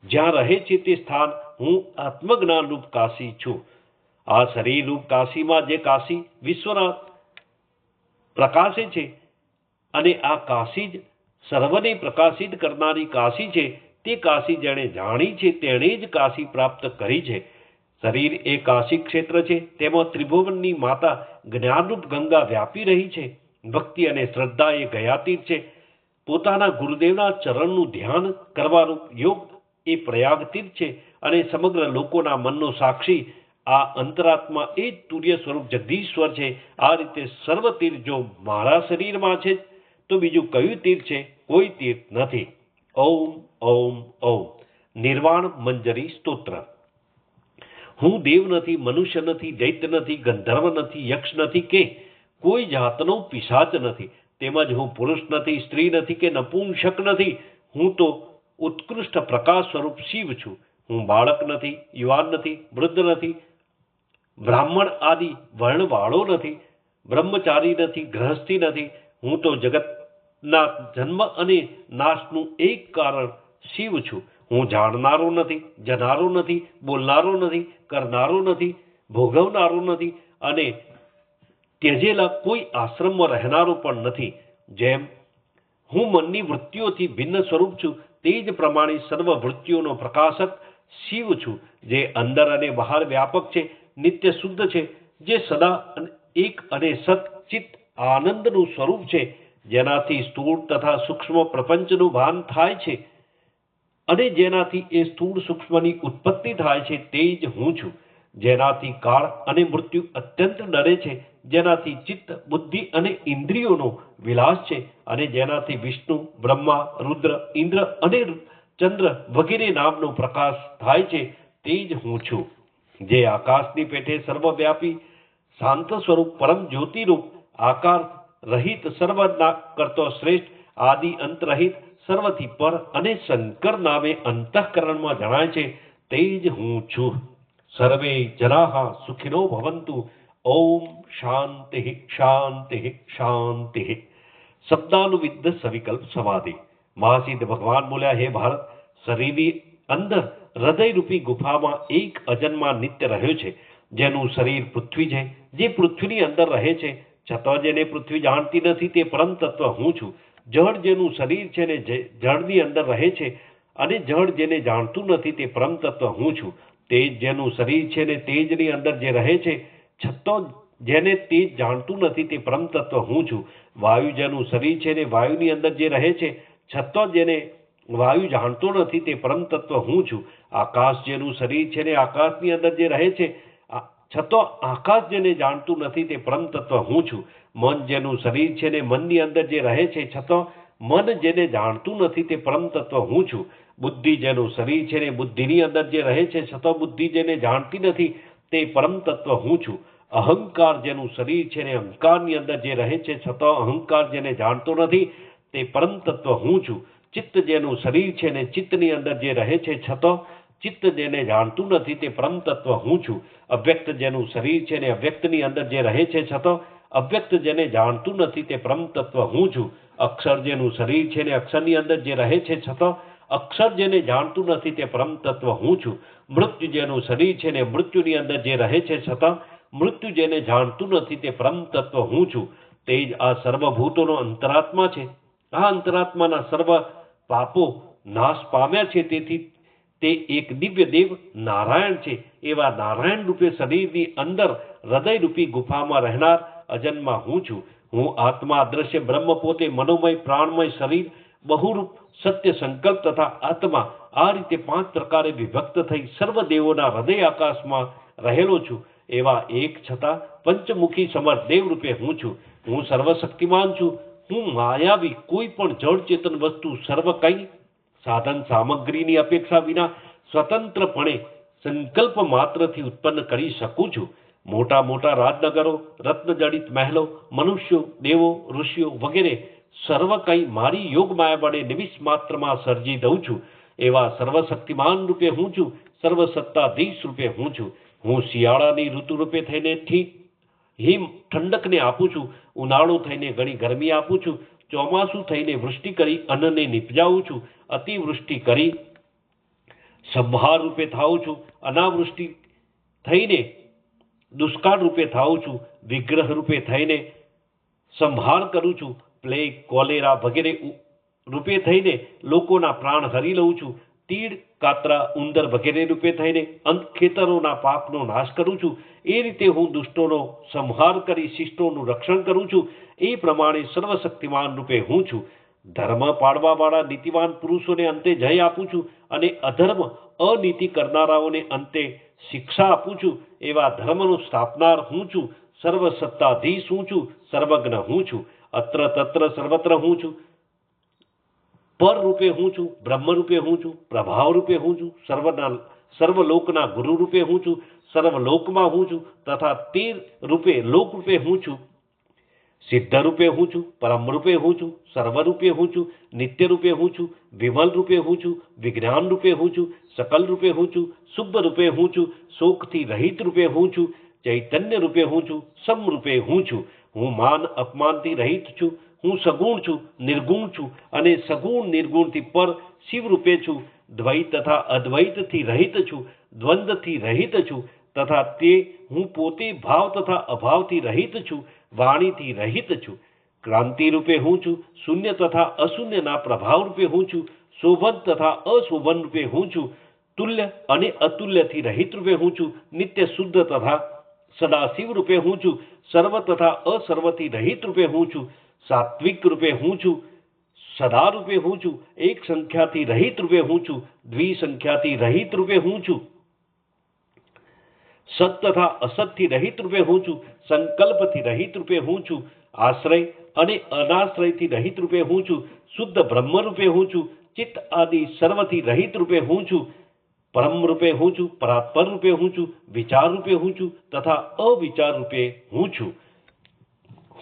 જ્યાં રહે છે તે સ્થાન હું આત્મજ્ઞાનરૂપ કાશી છું. આ શરીરરૂપ કાશીમાં જે કાશી વિશ્વના પ્રકાશે છે અને આ કાશી જ સર્વને પ્રકાશિત કરનારી કાશી છે. તે કાશી જેણે જાણી છે તેણે જ કાશી પ્રાપ્ત કરી છે. શરીર એ કાશી ક્ષેત્ર છે. તેમાં ત્રિભુવનની માતા જ્ઞાનરૂપ ગંગા વ્યાપી રહી છે. ભક્તિ અને શ્રદ્ધા એ ગયાતીત છે. પોતાના ગુરુદેવના ચરણનું ધ્યાન કરવાનું યોગ એ પ્રયાગ તીર્થ છે. અને સમગ્ર લોકોના મનનો સાક્ષી આ અંતરાત્મા એ જ તુર્ય સ્વરૂપ જગદીશ્વર છે. આ રીતે સર્વ તીર્થ જો મારા શરીરમાં છે તો બીજું કયું તીર્થ છે? કોઈ તીર્થ નથી. ઓમ ઓમ ઓમ. નિર્વાણ મંજરી સ્તોત્ર. હું દેવ નથી, મનુષ્ય નથી, દૈત્ય નથી, ગંધર્વ નથી, યક્ષ નથી કે કોઈ જાતનો પિશાચ નથી. તેમજ હું પુરુષ નથી, સ્ત્રી નથી કે નપુંસક નથી. હું તો ઉત્કૃષ્ટ પ્રકાશ સ્વરૂપ શિવ છું. હું બાળક નથી, યુવાન નથી, વૃદ્ધ નથી, બ્રાહ્મણ આદિ વર્ણવાળો નથી, બ્રહ્મચારી નથી, ગૃહસ્થી નથી. હું તો જગતના જન્મ અને નાશનું એક કારણ શિવ છું. હું જાણનારો નથી, જનારો નથી, બોલનારો નથી, કરનારો નથી, ભોગવનારો નથી અને ત્યજેલા કોઈ આશ્રમમાં રહેનારો પણ નથી. જેમ હું મનની વૃત્તિઓથી ભિન્ન સ્વરૂપ છું, તે જ પ્રમાણે સર્વ વૃત્તિઓનો પ્રકાશક શિવ છું, જે અંદર અને બહાર વ્યાપક છે, નિત્ય શુદ્ધ છે, જે સદા એક અને સચ્ચિત આનંદનું સ્વરૂપ છે, જેનાથી સ્થૂળ તથા સૂક્ષ્મ પ્રપંચનું ભાન થાય છે અને જેનાથી એ સ્થૂળ સૂક્ષ્મની ઉત્પત્તિ થાય છે, તે જ હું છું. જેનાથી કાળ અને મૃત્યુ અત્યંત ડરે છે, જેનાથી ચિત્ત, બુદ્ધિ અને ઇન્દ્રિયોનો વિલાસ છે, અને જેનાથી વિષ્ણુ, બ્રહ્મા, રુદ્ર, ઇન્દ્ર અને ચંદ્ર વગેરે નામનો પ્રકાશ થાય છે, તે જ હું છું. જે આકાશની પેઠે સર્વવ્યાપી શાંત સ્વરૂપ પરમ જ્યોતિરૂપ આકાર રહિત સર્વના કરતો શ્રેષ્ઠ આદિ અંત રહિત સર્વથી પર અને શંકર નામે અંતઃકરણમાં જણાય છે, તે જ હું છું. સર્વે જનાઃ સુખિનો ભવન્તુ. ઓમ શાંતિ શાંતિ શાંતિ. શબ્દાનુવિદ્ધ સવિકલ્પ સમાધિ. મહાસિદ્ધ ભગવાન બોલ્યા, હે ભારત, શરીરની અંદર હૃદયરૂપી ગુફામાં એક અજન્મા નિત્ય રહ્યો છે, જેનું શરીર પૃથ્વી છે, જે પૃથ્વીની અંદર રહે છે, છતાં જેને પૃથ્વી જાણતી નથી, તે પરમ તત્વ હું છું. જળ જેનું શરીર છે ને જળની અંદર રહે છે, અને જળ જેને જાણતું નથી, તે પરમ તત્વ હું છું. તેજ જેનું શરીર છે ને તેજની અંદર જે રહે છે, છતાં જેને તેજ જાણતું નથી, તે પરમ તત્વ હું છું. વાયુ જેનું શરીર છે ને વાયુની અંદર જે રહે છે, છતાં જેને વાયુ જાણતો નથી, તે પરમ તત્વ હું છું. આકાશ જેનું શરીર છે ને આકાશની અંદર જે રહે છે, છતાં આકાશ જેને જાણતું નથી, તે પરમ તત્વ હું છું. મન જેનું શરીર છે ને મનની અંદર જે રહે છે, છતાં મન જેને જાણતું નથી, તે પરમ તત્વ હું છું. બુદ્ધિ જેનું શરીર છે ને બુદ્ધિની અંદર જે રહે છે, છતાં બુદ્ધિ જેને જાણતી નથી, તે પરમ તત્વ હું છું. અહંકાર જેનું શરીર છે ને અહંકારની અંદર જે રહે છે, છતાં અહંકાર જેને જાણતો નથી, તે પરમ તત્વ હું છું. ચિત્ત જેનું શરીર છે ને ચિત્તની અંદર જે રહે છે, છતાં ચિત્ત જેને જાણતું નથી, તે પરમ તત્વ હું છું. અવ્યક્ત જેનું શરીર છે ને અવ્યક્તની અંદર જે રહે છે, છતાં અવ્યક્ત જેને જાણતું નથી, તે પરમ તત્વ હું છું. અક્ષર જેનું શરીર છે ને અક્ષરની અંદર જે રહે છે, છતાં અક્ષર જેને જાણતું નથી, તે પરમ તત્વ હું છું. મૃત્યુ જેનું શરીર છે ને મૃત્યુની અંદર જે રહે છે, છતાં મૃત્યુ જેને જાણતું નથી, તે પરમ તત્વ હું છું. તે જ આ સર્વભૂતોનો અંતરાત્મા છે. આ અંતરાત્માના સર્વ પાપો નાશ પામ્યા છે, તેથી તે એક દિવ્ય દેવ નારાયણ છે. એવા નારાયણ રૂપે શરીરની અંદર હૃદયરૂપી ગુફામાં રહેનાર અજન્મા હું છું. હું આત્મા, અદ્રશ્ય બ્રહ્મ, પોતે મનોમય, પ્રાણમય શરીર, બહુરૂપ, સત્ય સંકલ્પ તથા આત્મા, આ રીતે 5 પ્રકારે વિભક્ત થઈ સર્વ દેવોના હૃદય આકાશમાં રહેલો છું. એવા એક છતાં પંચમુખી સમર્થ દેવ રૂપે હું છું. હું સર્વશક્તિમાન છું. હું માયાવી કોઈ પણ જળ ચેતન વસ્તુ સર્વ કંઈ સાધન સામગ્રીની અપેક્ષા વિના સ્વતંત્રપણે સંકલ્પ માત્રથી ઉત્પન્ન કરી શકું છું. મોટા મોટા રાજનગરો, રત્નજડિત મહેલો, મનુષ્યો, દેવો, ઋષિઓ વગેરે સર્વ કંઈ મારી યોગ માયા વડે નિમિષ માત્રમાં સર્જી દઉં છું. એવા સર્વશક્તિમાન રૂપે હું છું. સર્વસત્તાધીશ રૂપે હું છું. હું શિયાળાની ઋતુ રૂપે થઈને હિમ ઠંડકને આપું છું. ઉનાળો થઈને ઘણી ગરમી આપું છું. ચોમાસું થઈને વૃષ્ટિ કરી અન્નને નિપજાવું છું. અતિવૃષ્ટિ કરી સંહાર રૂપે થાઉં છું. અનાવૃષ્ટિ થઈને દુષ્કાળ રૂપે થાઉં છું. વિગ્રહ રૂપે થઈને સંહાર કરું છું. પ્લેગ, કોલેરા વગેરે રૂપે થઈને લોકોના પ્રાણ હરી લઉં છું. તીડ, કાતરા, ઉંદર વગેરે રૂપે થઈને ખેતરોના પાકનો નાશ કરું છું. એ રીતે હું દુષ્ટોનો સંહાર કરી શિષ્ટોનું રક્ષણ કરું છું. એ પ્રમાણે સર્વશક્તિમાન રૂપે હું છું. ધર્મ પાળવાવાળા નીતિવાન પુરુષોને અંતે જય આપું છું, અને અધર્મ, અનીતિ કરનારાઓને અંતે શિક્ષા આપું છું. એવા ધર્મનું સ્થાપનાર હું છું. સર્વસત્તાધીશ હું છું. સર્વજ્ઞ હું છું. અત્ર તત્ર સર્વત્ર હું છું. પર રૂપે હું છું. બ્રહ્મ રૂપે હું છું. પ્રભાવ રૂપે હું છું. સર્વલોકના ગુરુ રૂપે હું છું. સર્વલોકમાં હું છું તથા તે રૂપે લોક રૂપે હું છું. સિદ્ધ રૂપે હું છું. પરમ રૂપે હું છું. સર્વ રૂપે હું છું. નિત્ય રૂપે હું છું. વિમલ રૂપે હું છું. વિજ્ઞાન રૂપે હું છું. સકલ રૂપે હું છું. શુભ રૂપે હું છું. શોકથી રહિત રૂપે હું છું. ચૈતન્ય રૂપે હું છું. સમ રૂપે હું છું. હું માન અપમાનથી રહિત છું. હું સગુણ છું, નિર્ગુણ છું, અને સગુણ નિર્ગુણથી પર શિવ રૂપે છું. દ્વૈત તથા અદ્વૈતથી રહિત છું. દ્વંદ્વથી રહિત છું તથા તે હું પોતે ભાવ તથા અભાવથી રહિત છું. વાણીથી રહિત છું. ક્રાંતિ રૂપે હું છું. શૂન્ય તથા અશૂન્યના પ્રભાવ રૂપે હું છું. શોભન તથા અશોભન રૂપે હું છું. તુલ્ય અને અતુલ્યથી રહિત રૂપે હું છું. નિત્ય શુદ્ધ તથા સદાશિવ રૂપે હું છું. સર્વ તથા અસર્વથી રહિત રૂપે હું છું. સાત્વિક રૂપે હું છું. સદા રૂપે હું છું. એક સંખ્યાથી રહિત રૂપે હું છું. દ્વિસંખ્યાથી રહિત રૂપે હું છું. સત તથા અસતથી રહિત રૂપે હું છું. સંકલ્પથી રહિત રૂપે હું છું. આશ્રય અને અનાશ્રયથી રહિત રૂપે હું છું. શુદ્ધ બ્રહ્મ રૂપે હું છું. ચિત્ત આદિ સર્વથી રહિત રૂપે હું છું. પરમ રૂપે હું છું. પરાત્પર રૂપે હું છું. વિચાર રૂપે હું છું તથા અવિચાર રૂપે હું છું.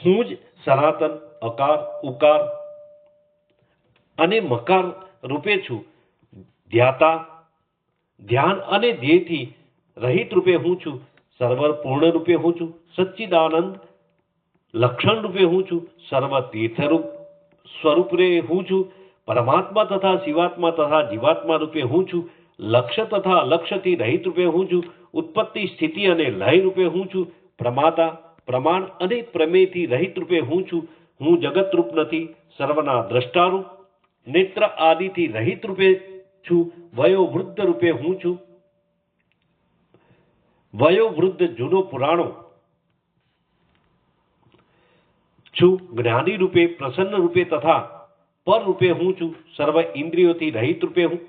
હું જ સનાતન અકાર ઉકાર અને મકાર રૂપે છું. ધ્યાતા ધ્યાન અને ધ્યેયથી રહિત રૂપે હું છું. સર્વર પૂર્ણ રૂપે હું છું. સચ્ચિદાનંદ લક્ષણ રૂપે હું છું. સર્વ તીર્થરૂપ સ્વરૂપે હું છું. પરમાત્મા તથા શિવાત્મા તથા જીવાત્મા રૂપે હું છું. લક્ષ્ય તથા અલક્ષ્યથી રહિત રૂપે હું છું. ઉત્પત્તિ સ્થિતિ અને લય રૂપે હું છું. પ્રમાતા પ્રમાણ અને પ્રમેયથી રહિત રૂપે હું છું. હું જગતરૂપ નથી, સર્વના દ્રષ્ટારૂપ નેત્ર આદિથી રહિત રૂપે છું. વયોવૃદ્ધ રૂપે હું છું. વયોવૃદ્ધ જૂનો પુરાણો છું. જ્ઞાની રૂપે પ્રસન્ન રૂપે તથા પર રૂપે હું છું. સર્વ ઇન્દ્રિયોથી રહિત રૂપે હું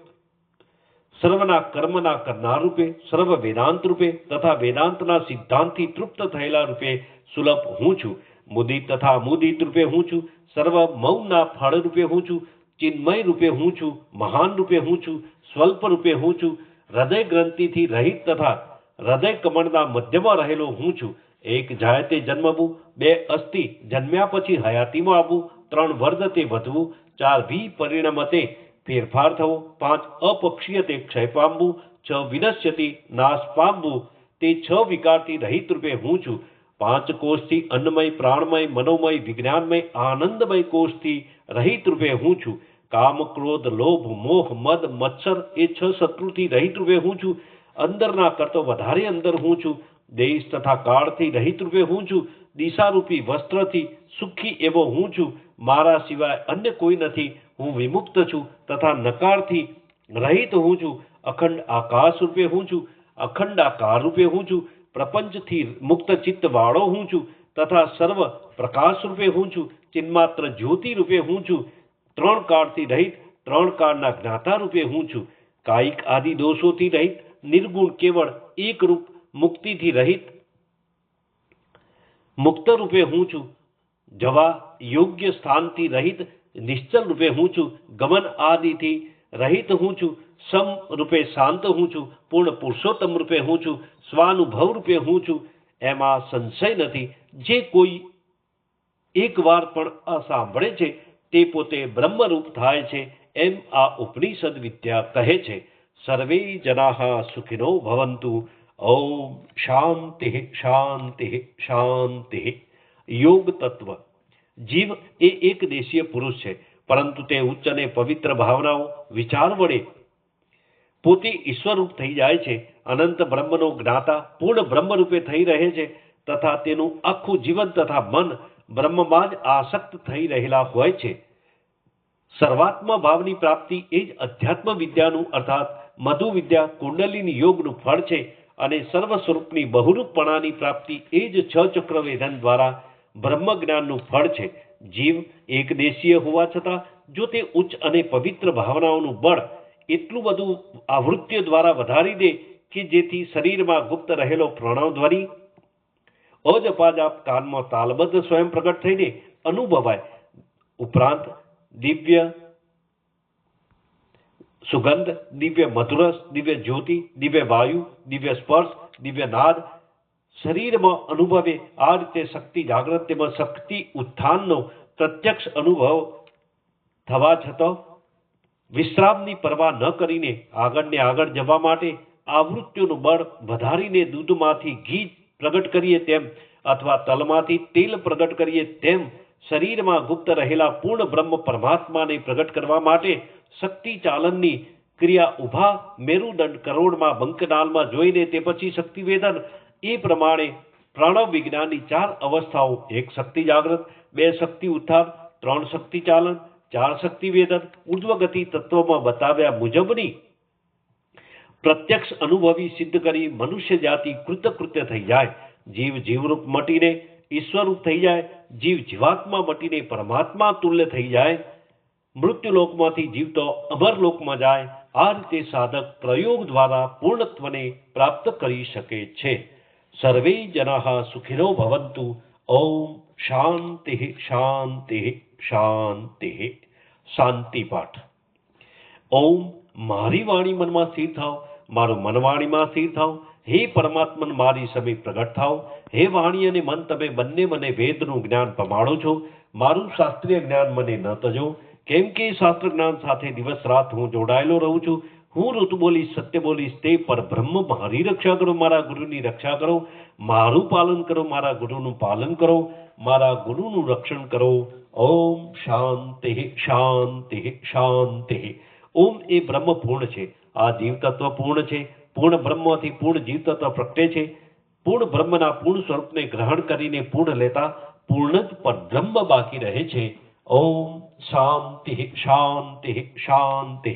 સર્વના કર્મના કરનાર રૂપે, સર્વ વેદાંત રૂપે તથા વેદાંતના સિદ્ધાંતથી તૃપ્ત થયેલા રૂપે સુલભ હું છું. મુદિત તથા મુદિત રૂપે હું છું. સર્વ મૌનના ફળ રૂપે હું છું. ચિન્મય રૂપે હું છું. મહાન રૂપે હું છું. સ્વલ્પ રૂપે હું છું. હૃદય ગ્રંથિથી રહિત તથા હૃદય કમળના મધ્યમાં રહેલો હું છું. એક જાયતે જન્મવું, બે અસ્થિ જન્મ્યા પછી હયાતીમાં આવવું, ત્રણ વર્ધતે વધવું, ચાર વિપરિણમતે ફેરફાર થવો, પાંચ અપક્ષીયતે ક્ષય પામવું, છ વિનશ્યતિ નાશ પામવું, તે છ વિકારથી રહિત રૂપે હું છું. પાંચ કોષથી અન્નમય પ્રાણમય મનોમય વિજ્ઞાનમય આનંદમય કોષથી રહિત રૂપે હું છું. કામ ક્રોધ લોભ મોહ મદ મત્સર એ છ શત્રુથી રહિત રૂપે હું છું. અંદરના કરતો વધારે અંદર હું છું. દેશ તથા કાળથી રહિત રૂપે હું છું. દિશારૂપી વસ્ત્રથી સુખી એવો હું છું. મારા સિવાય અન્ય કોઈ નથી. હું વિમુક્ત છું તથા નકારથી રહિત હું છું. અખંડ આકાશ રૂપે હું છું. અખંડાકાર રૂપે હું છું. પ્રપંચથી મુક્ત ચિત્ત વાળો હું છું તથા સર્વ પ્રકાશ રૂપે હું છું. ચિન્માત્ર જ્યોતિ રૂપે હું છું. ત્રણ કાળથી રહિત, ત્રણ કાળના જ્ઞાતા રૂપે હું છું. કાયિક આદિ દોષોથી રહિત, નિર્ગુણ કેવળ એક રૂપ મુક્તિથી રહિત મુક્ત રૂપે હું છું. જવા યોગ્ય સ્થાનથી રહિત નિશ્ચલ રૂપે હું છું. ગમન આદિથી રહિત હું છું. સમ રૂપે શાંત હું છું. પૂર્ણ પુરુષોત્તમ રૂપે હું છું. સ્વાનુભવ રૂપે હું છું. એમાં સંશય નથી. જે કોઈ એકવાર પણ આ સાંભળે છે તે પોતે બ્રહ્મરૂપ થાય છે, એમ આ ઉપનિષદ વિદ્યા કહે છે. સર્વે જનાઃ સુખિનો ભવન્તુ. ઓમ શાંતિ શાંતિ શાંતિ. યોગ તત્વ. જીવ એ એક દેશીય પુરુષ છે, પરંતુ તે ઉચ્ચ અને પવિત્ર ભાવનાઓ વિચાર વડે પોતે ઈશ્વરરૂપ થઈ જાય છે. અનંત બ્રહ્મનો જ્ઞાતા પૂર્ણ બ્રહ્મરૂપે થઈ રહે છે તથા તેનું આખું જીવન તથા મન બ્રહ્મમાં જ આસક્ત થઈ રહેલા હોય છે. સર્વાત્મા ભાવની પ્રાપ્તિ એ જ અધ્યાત્મ વિદ્યાનું અર્થાત મધુ વિદ્યા કુંડલિની યોગનું ફળ છે અને સર્વ સ્વરૂપની બહુરૂપપણાની પ્રાપ્તિ એ જ છ ચક્ર વેદન દ્વારા બ્રહ્મ જ્ઞાનનું ફળ છે. જીવ એક દેશીય હોવા છતાં જો તે ઉચ્ચ અને પવિત્ર ભાવનાઓનું બળ એટલું બધું આવૃત્તિઓ દ્વારા વધારી દે કે જેથી શરીરમાં ગુપ્ત રહેલો પ્રણવ ધ્વનિ અજપાજાપ કાનમાં તાલબદ્ધ સ્વયં પ્રગટ થઈને અનુભવાય, ઉપરાંત દિવ્ય સુગંધ, દિવ્ય મધુરસ, દિવ્ય જ્યોતિ, દિવ્ય વાયુ, દિવ્ય સ્પર્શ, દિવ્ય નાદ શરીરમાં અનુભવે. આ રીતે શક્તિ જાગ્રત તેમજ શક્તિ ઉત્થાનનો પ્રત્યક્ષ અનુભવ થવા છતાં વિશ્રામની પરવા ન કરીને આગળને આગળ જવા માટે આવૃત્તિઓનું બળ વધારીને દૂધમાંથી ઘી પ્રગટ કરીએ તેમ અથવા તલમાંથી તેલ પ્રગટ કરીએ તેમ શરીરમાં ગુપ્ત રહેલા પૂર્ણ બ્રહ્મ પરમાત્માને પ્રગટ કરવા માટે શક્તિ ચાલનની ક્રિયા ઉભા મેરુદંડ કરોડમાં બંકનાલમાં જોઈને તે પછી શક્તિવેદન એ પ્રમાણે પ્રાણવ વિજ્ઞાનની 4 અવસ્થાઓ: 1 શક્તિ જાગ્રત, 2 શક્તિ ઉત્થાન, 3 શક્તિ ચાલન, 4 શક્તિ વેદન ઉર્ધ્વગતિ તત્વમાં બતાવ્યા મુજબની પ્રત્યક્ષ અનુભવી સિદ્ધ કરી મનુષ્ય જાતિ કૃતકૃત્ય થઈ જાય. જીવ જીવરૂપ મટીને ઈશ્વરરૂપ થઈ જાય. જીવ જીવાત્મા મટીને પરમાત્મા તુલ્ય થઈ જાય. મૃત્યુલોકમાંથી જીવતો અમરલોકમાં જાય. આ રીતે સાધક પ્રયોગ દ્વારા પૂર્ણત્વને પ્રાપ્ત કરી શકે છે. સર્વે જનાઃ સુખિનો ભવન્તુ. ઓમ શાંતિ શાંતિ શાંતિ. શાંતિ પાઠ. ઓમ મારી વાણી મનમાં સ્થિર થાવ, મારું મન વાણીમાં સ્થિર થાવ. હે પરમાત્મન મારી સમીપ પ્રગટ થાવ. હે વાણી અને મન તમે બંને મને વેદનું જ્ઞાન પમાડો છો. મારું શાસ્ત્રીય જ્ઞાન મને ન તજો, કેમ કે શાસ્ત્ર જ્ઞાન સાથે દિવસ રાત હું જોડાયેલો રહું છું. હું ઋતુ બોલીશ, સત્ય બોલીશ, તે પર બ્રહ્મ મારી રક્ષા કરો, મારા ગુરુની રક્ષા કરો. મારું પાલન કરો, મારા ગુરુનું પાલન કરો, મારા ગુરુનું રક્ષણ કરો. ઓમ શાંતિ શાંતિ શાંતિ. ઓમ એ બ્રહ્મ પૂર્ણ છે, આ જીવ તત્વ પૂર્ણ છે. પૂર્ણ બ્રહ્મથી પૂર્ણ જીવ તત્વ પ્રગટે છે. પૂર્ણ બ્રહ્મના પૂર્ણ સ્વરૂપને ગ્રહણ કરીને પૂર્ણ લેતા પૂર્ણ જ પરબ્રહ્મ બાકી રહે છે. ઓમ શાંતિ શાંતિ શાંતિ.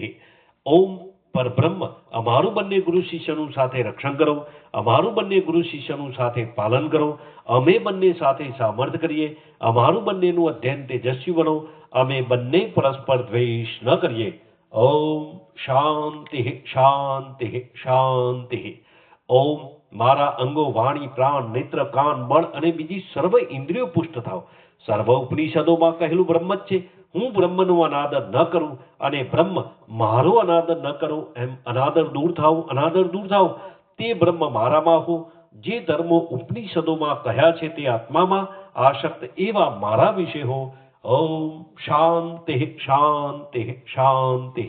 ઓમ પરબ્રહ્મ અમારું બંને ગુરુ શિષ્યનું સાથે રક્ષણ કરો, અમારું બંને ગુરુ શિષ્યનું સાથે પાલન કરો. અમે બંને સાથે સામર્થ્ય કરીએ, અમારું બંનેનું અધ્યયન તેજસ્વી બનો. અમે બંને પરસ્પર દ્વેષ ન કરીએ. ઓમ શાંતિ શાંતિ શાંતિ. ઓમ મારા અંગો વાણી પ્રાણ નેત્ર કાન બળ અને બીજી સર્વ ઇન્દ્રિયો પુષ્ટ થાવ. સર્વ ઉપનિષદોમાં કહેલું બ્રહ્મ જ છે. હું બ્રહ્મનું અનાદર ન કરું અને બ્રહ્મ મારો અનાદર ન કરો, એમ અનાદર દૂર થાવ, અનાદર દૂર થાવ. તે બ્રહ્મ મારામાં હો. જે ધર્મો ઉપનિષદોમાં કહ્યા છે તે આત્મામાં આસક્ત એવા મારા વિશે હો. ઓમ શાંતિ શાંતિ શાંતિ.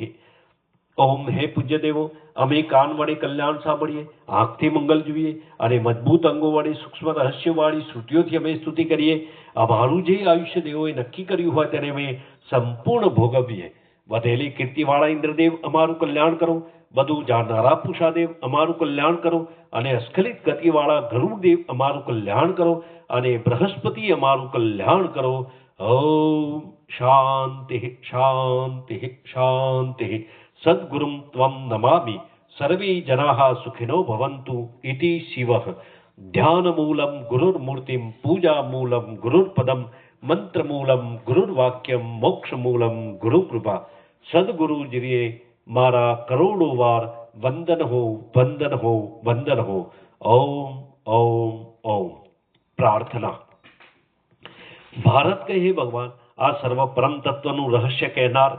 ઓમ હે પૂજ્ય દેવો, અમે કાન વડે કલ્યાણ સાંભળીએ, આંખથી મંગલ જોઈએ અને મજબૂત અંગો વડે સૂક્ષ્મ રહસ્યવાળી શ્રુતિઓથી અમે સ્તુતિ કરીએ. અમારું જે આયુષ્ય દેવોએ નક્કી કર્યું હોય તેને અમે સંપૂર્ણ ભોગવીએ. વધેલી કીર્તિવાળા ઇન્દ્રદેવ અમારું કલ્યાણ કરો. બધું જાણનારા પૂષાદેવ અમારું કલ્યાણ કરો. અને અસ્ખલિત ગતિવાળા ગરુડદેવ અમારું કલ્યાણ કરો. અને બૃહસ્પતિ અમારું કલ્યાણ કરો. ઓમ શાંતિ શાંતિ શાંતિ. સદ્ગુરુમ ત્વમ નમામિ. સર્વે જનાઃ સુખિનો ભવન્તુ ઇતિ શિવઃ. ધ્યાનમૂલમ ગુરુર્મૂર્તિમ, પૂજામૂલમ ગુરુર્પદમ, મંત્રમૂલમ ગુરુર્વાક્યમ, મોક્ષમૂલમ ગુરુકૃપા. સદગુરુજીએ મારા કરોડો વાર વંદન હો વંદન હો વંદન હો. ઓમ ઓમ ઓમ. પ્રાર્થના. ભારત કહે, હે ભગવાન, આ સર્વ પરમ તત્વનું રહસ્ય કહેનાર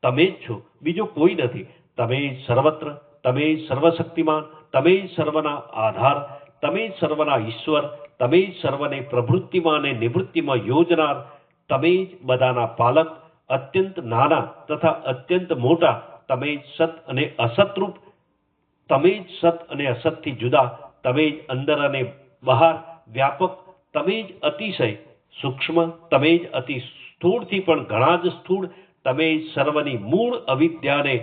તમે જ છો, બીજો કોઈ નથી. તમે જ સર્વત્ર, તમે જ સર્વશક્તિમાન, તમે જ સર્વના આધાર, તમે જ સર્વના ઈશ્વર, તમે જ સર્વને પ્રવૃત્તિમાં અને નિવૃત્તિમાં યોજનાર, તમે જ બધાના પાલક, અત્યંત નાના તથા અત્યંત મોટા, તમે જ સત અને અસતરૂપ, તમે જ સત અને અસતથી જુદા, તમે જ અંદર અને બહાર વ્યાપક, તમે જ અતિશય સૂક્ષ્મ, તમે જ અતિ સ્થૂળથી પણ ઘણા જ સ્થૂળ, તમે જ સર્વની મૂળ અવિદ્યાને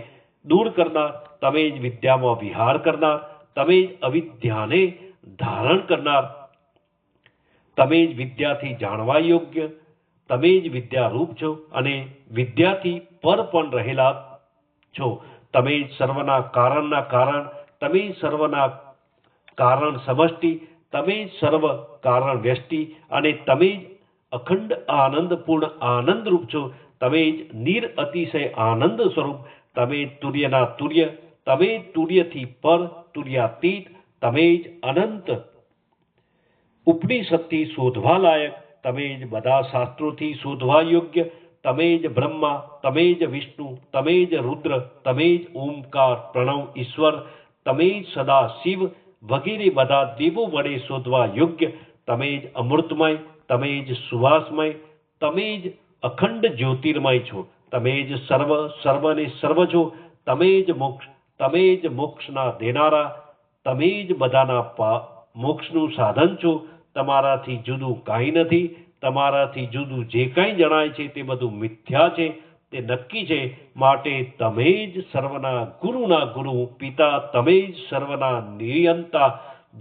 દૂર કરનાર, તમે જ વિદ્યામાં વિહાર કરનાર, તમે જ અવિદ્યાને ધારણ કરનાર, તમે જ વિદ્યાથી જાણવા યોગ્ય, તમે જ વિદ્યારૂપ છો અને વિદ્યાથી પર પણ રહેલા છો. તમે જ સર્વના કારણના કારણ, તમે જ સર્વના કારણ સમષ્ટિ, તમે જ સર્વ કારણ વ્યષ્ટિ અને તમે જ અખંડ આનંદપૂર્ણ આનંદરૂપ છો. તમે જ નિર અતિશય આનંદ સ્વરૂપ, તમે જ તુર્યના તુર્ય, તમે જ તુર્યથી પર તુર્યાતીત, તમે જ અનંત ઉપનિષદથી શોધવા લાયક, તમે જ બધા શાસ્ત્રોથી શોધવા યોગ્ય, તમે જ બ્રહ્મા, તમે જ વિષ્ણુ, તમે જ રુદ્ર, તમે જ ઓમકાર પ્રણવ ઈશ્વર, તમે જ સદા શિવ વગેરે બધા દેવો વડે શોધવા યોગ્ય, તમે જ અમૃતમય, તમે જ સુવાસમય, તમે જ અખંડ જ્યોતિર્મય છો, તમે જ સર્વ સર્વને સર્વ છો, તમે જ મોક્ષના દેનારા, તમે જ બધાના મોક્ષનું સાધન છો. તમારાથી જુદું કાંઈ નથી. તમારાથી જુદું જે કાંઈ જણાય છે તે બધું મિથ્યા છે, તે નક્કી છે. માટે તમે જ સર્વના ગુરુના ગુરુ પિતા, તમે જ સર્વના નિયંતા,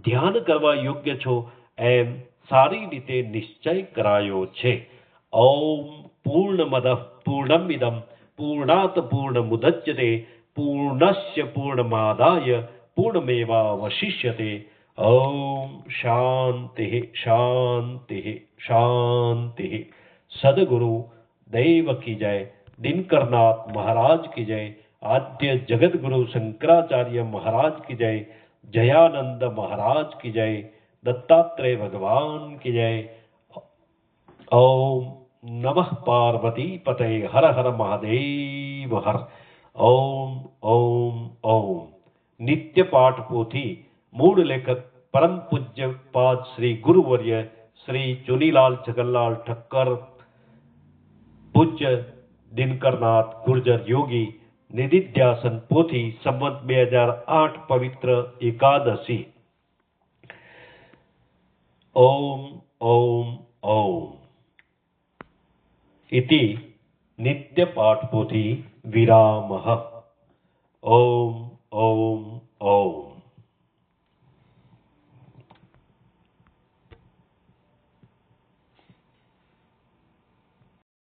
ધ્યાન કરવા યોગ્ય છો. એમ સારી રીતે નિશ્ચય કરાયો છે. ઓમ પૂર્ણમદ પૂર્ણમિદમ પૂર્ણાત પૂર્ણમુદચ્યતે પૂર્ણસ્ય પૂર્ણમાદાય પૂર્ણમેવાવશિષ્યતે. ઓમ શાંતિ શાંતિ શાંતિ. સદગુરુ દેવ કી જય. દિનકરનાથ મહારાજ કી જય. આદ્ય જગદગુરુ શંકરાચાર્ય મહારાજ કી જય. જયાનંદ મહારાજ કી જય. दत्तात्रेय भगवान की जय. ओम नमः पार्वती पते हर हर महादेव हर. ओम ओम ओम. नित्य पाठ पोथी मूળ લેખક પરમ પૂજ્ય પાદ શ્રી ગુરુવર્ય શ્રી ચુનીલાલ છગનલાલ ઠક્કર, પૂજ્ય દિનકરનાથ ગુર્જર યોગી. નિધિધ્યાસન પોથી સંવત 2008 પવિત્ર એકાદશી. ओम ओम ओम इति नित्य पाठ पोथी विरामः. ओम ओम ओम.